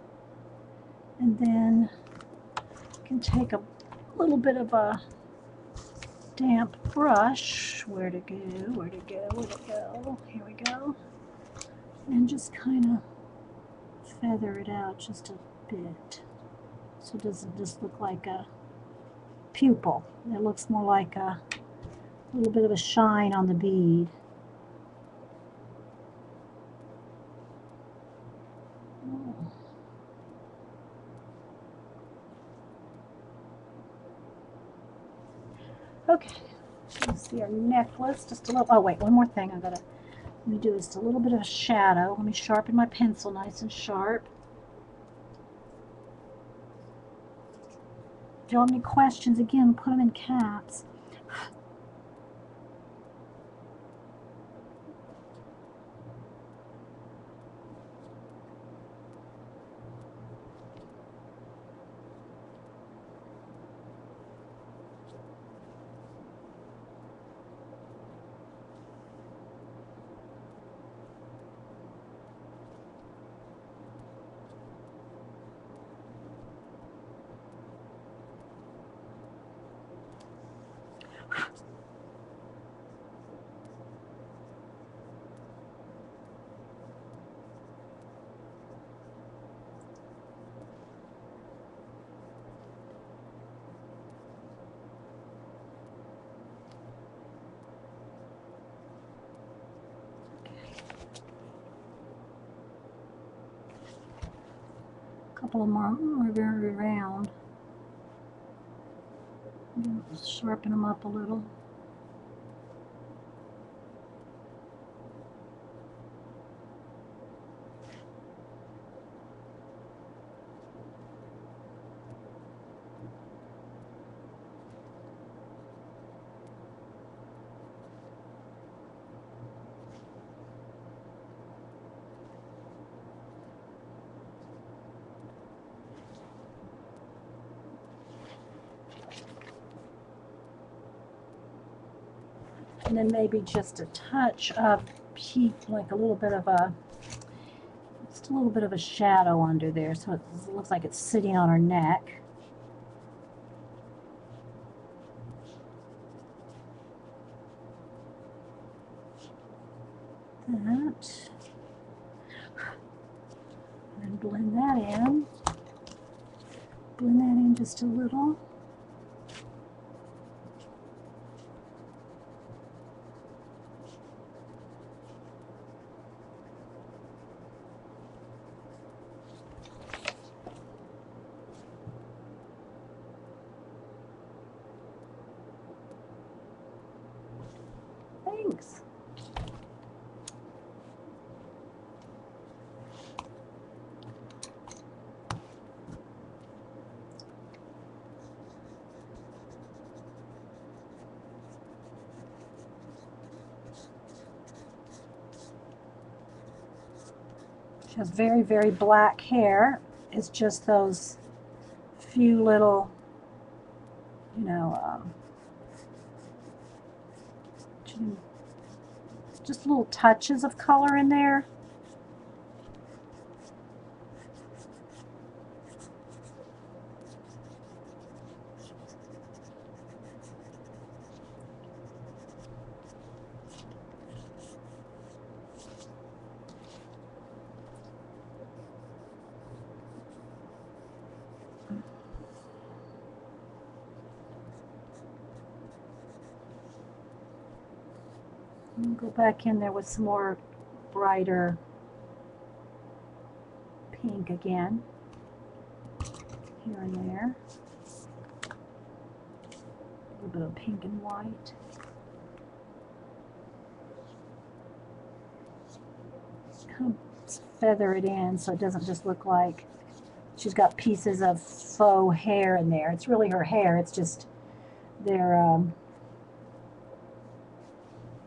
and then I can take a little bit of a damp brush. Where to go? Where to go? Where to go? Here we go. And just kind of feather it out just a bit, so it doesn't just look like a pupil. It looks more like a little bit of a shine on the bead. Okay, let's see our necklace. Just a little. Oh wait, one more thing. Let me do just a little bit of a shadow. Let me sharpen my pencil nice and sharp. If you have any questions, again, put them in caps. Couple of more very round. Just sharpen them up a little. And then maybe just a touch of peak, like a little bit of a, just a little bit of a shadow under there, so it looks like it's sitting on her neck. That. And then blend that in. Blend that in just a little. Thanks. She has very, very black hair. It's just those few little, you know, just little touches of color in there. I'll go back in there with some more brighter pink again, here and there. A little bit of pink and white. Kind of feather it in so it doesn't just look like she's got pieces of faux hair in there. It's really her hair. It's just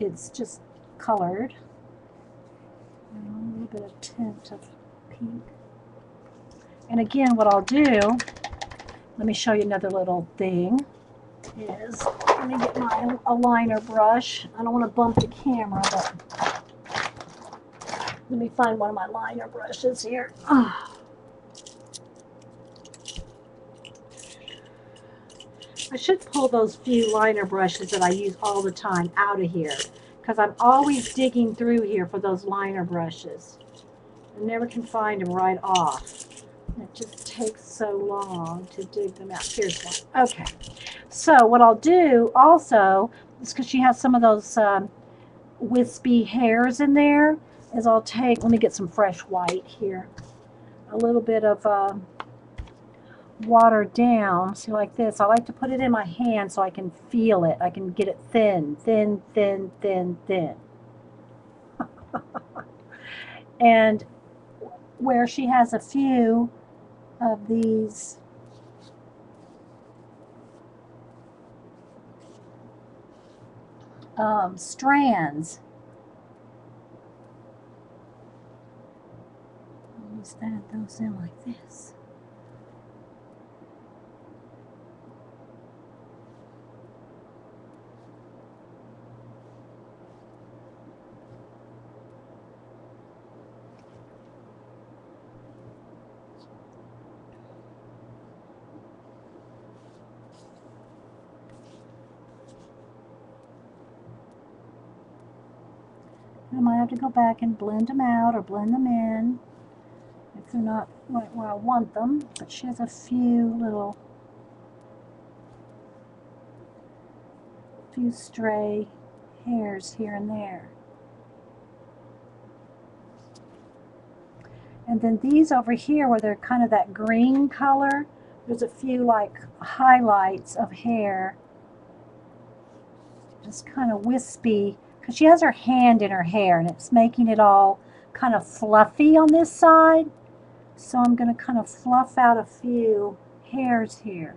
it's just colored. And a little bit of tint of pink. And again, what I'll do, let me show you another little thing, is let me get my liner brush. I don't want to bump the camera, but let me find one of my liner brushes here. I should pull those few liner brushes that I use all the time out of here, because I'm always digging through here for those liner brushes. I never can find them right off. It just takes so long to dig them out. Here's one. Okay. So what I'll do also, is because she has some of those wispy hairs in there, is I'll take, let me get some fresh white here. A little bit of watered down, see, like this. I like to put it in my hand so I can feel it. I can get it thin, thin, thin, thin, thin. And where she has a few of these strands, I'll just add those in like this. I might have to go back and blend them out or blend them in if they're not right where I want them. But she has a few stray hairs here and there. And then these over here where they're kind of that green color, there's a few like highlights of hair, just kind of wispy, because she has her hand in her hair and it's making it all kind of fluffy on this side. So I'm going to kind of fluff out a few hairs here.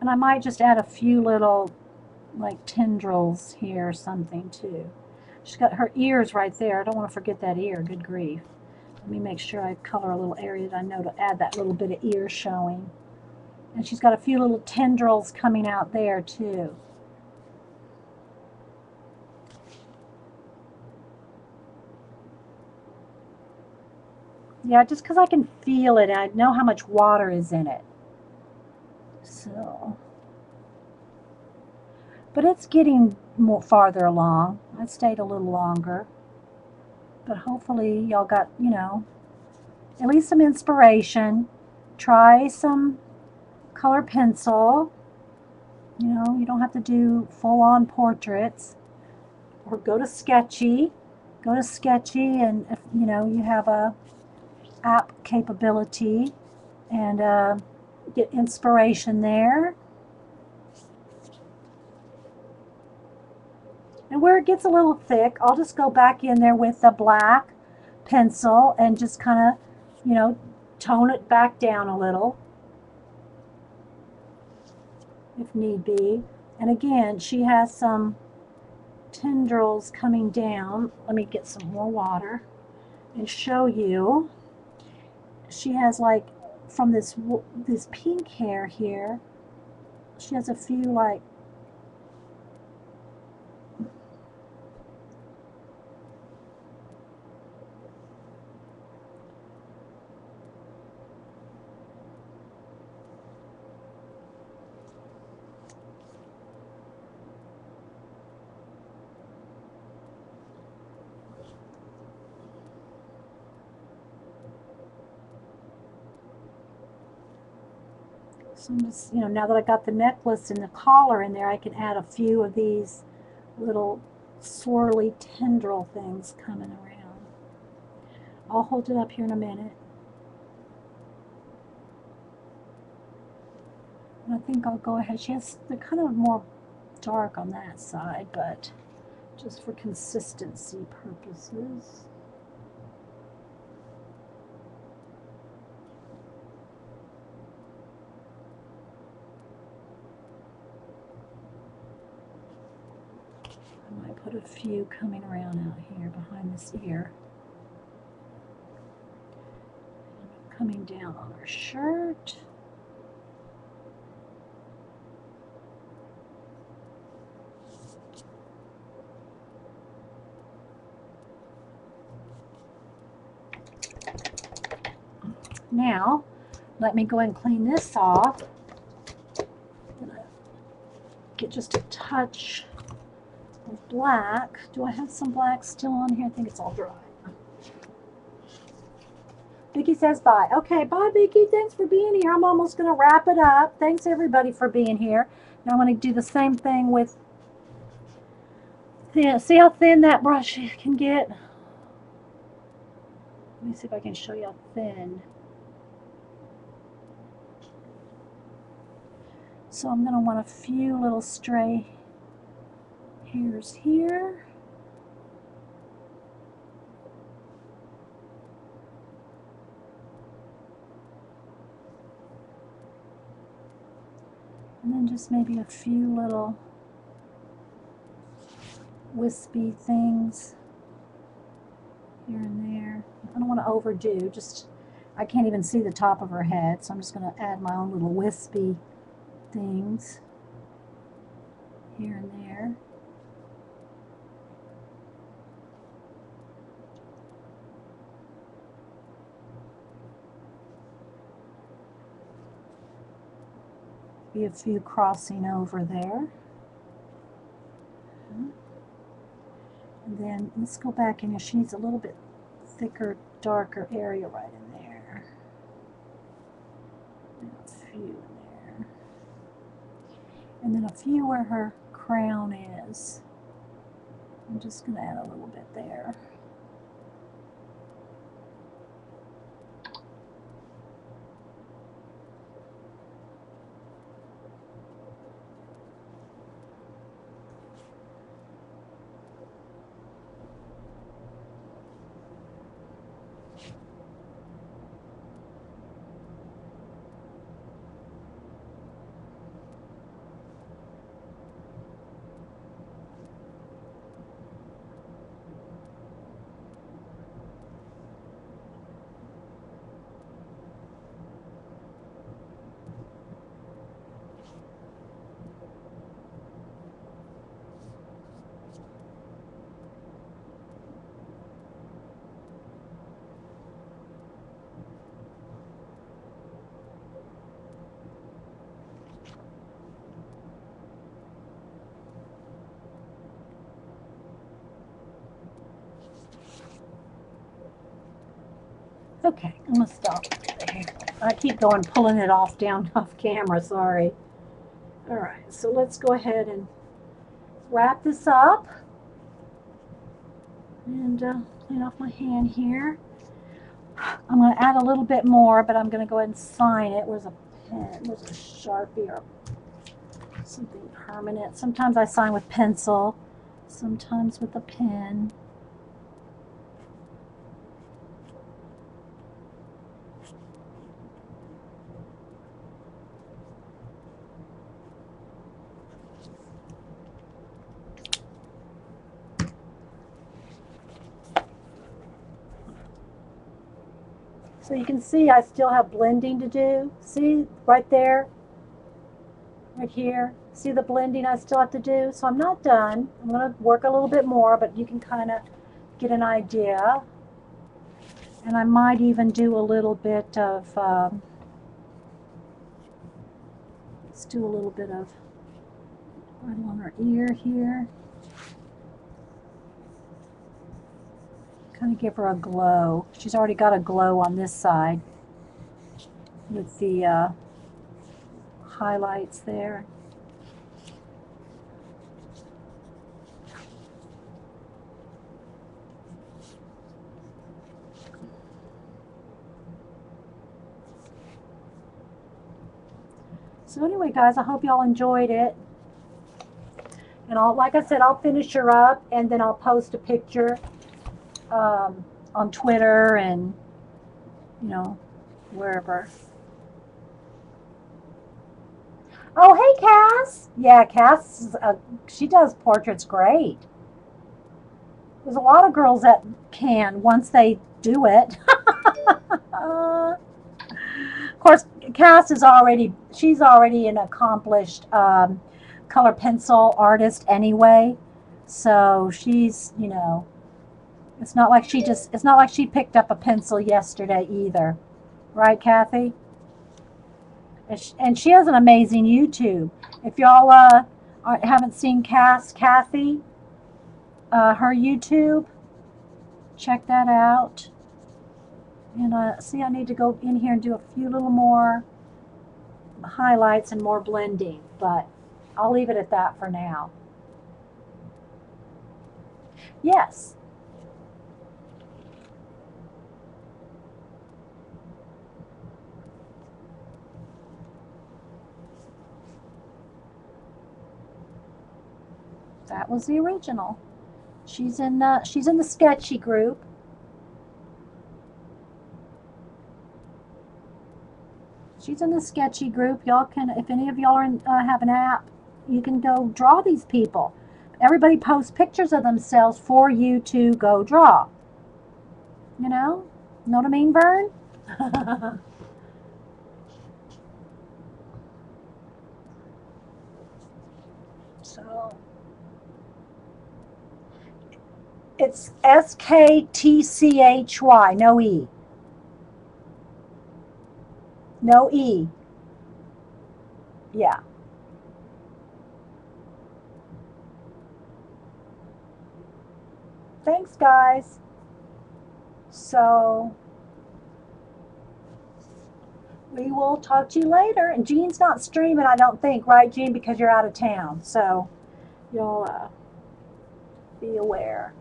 And I might just add a few little like tendrils here or something too. She's got her ears right there. I don't want to forget that ear. Good grief. Let me make sure I color a little area that I know to add that little bit of ear showing. And she's got a few little tendrils coming out there too. Yeah, just because I can feel it and I know how much water is in it. So, but it's getting more farther along. I stayed a little longer. But hopefully y'all got, you know, at least some inspiration. Try some color pencil. You know, you don't have to do full-on portraits. Or go to Sketchy. Go to Sketchy, and if you know you have a app capability, and get inspiration there. And where it gets a little thick, I'll just go back in there with the black pencil and just kind of, you know, tone it back down a little if need be. And again, she has some tendrils coming down. Let me get some more water and show you. She has like from this pink hair here, she has a few like So I'm just, now that I got the necklace and the collar in there, I can add a few of these little swirly tendril things coming around. I'll hold it up here in a minute. And I think I'll go ahead. They're kind of more dark on that side, but just for consistency purposes. I might put a few coming around out here behind this ear. And coming down on her shirt. Now, let me go and clean this off. I'm gonna get just a touch of black. Do I have some black still on here? I think it's all dry. Vicki says bye. Okay, bye, Vicki. Thanks for being here. I'm almost going to wrap it up. Thanks, everybody, for being here. Now I'm going to do the same thing with thin. See how thin that brush can get? Let me see if I can show you how thin. So I'm going to want a few little stray hairs here. And then just maybe a few little wispy things here and there. I don't want to overdo, I can't even see the top of her head, so I'm just going to add my own little wispy things here and there. Be a few crossing over there. And then let's go back in here. She needs a little bit thicker, darker area right in there. And a few in there. And then a few where her crown is. I'm just going to add a little bit there. Okay, I'm going to stop there. I keep going, pulling it down off camera, sorry. All right, so let's go ahead and wrap this up. And clean off my hand here. I'm going to add a little bit more, but I'm going to go ahead and sign it. Where's a pen? Where's a Sharpie or something permanent? Sometimes I sign with pencil, sometimes with a pen. So you can see I still have blending to do. See right there, right here. See the blending I still have to do? So I'm not done. I'm going to work a little bit more, but you can kind of get an idea. And I might even do a little bit of, let's do a little bit of right on her ear here. Kind of give her a glow. She's already got a glow on this side with the highlights there. So anyway, guys, I hope y'all enjoyed it. And like I said, I'll finish her up, and then I'll post a picture on Twitter and, you know, wherever. Oh, hey, Cass. Yeah, Cass, she does portraits great. There's a lot of girls that can once they do it. Of course, Cass is she's already an accomplished color pencil artist anyway. So she's, you know, it's not like she picked up a pencil yesterday either. Right, Kathy? And she has an amazing YouTube. If y'all haven't seen Kathy, her YouTube, check that out. And see, I need to go in here and do a few little more highlights and more blending, but I'll leave it at that for now. Yes. That was the original. She's in the sketchy group. She's in the sketchy group. Y'all can, if any of y'all are have an app, you can go draw these people. Everybody posts pictures of themselves for you to go draw. You know what I mean, Vern? So it's SKTCHY, no E. No E. Yeah. Thanks, guys. So we will talk to you later. And Jean's not streaming, I don't think, right, Jean? Because you're out of town. So you'll be aware.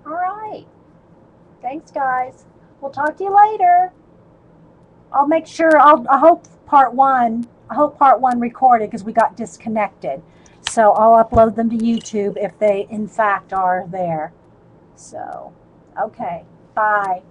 All right. Thanks, guys. We'll talk to you later. I'll make sure, I hope part one recorded because we got disconnected. So I'll upload them to YouTube if they in fact are there. So, okay. Bye.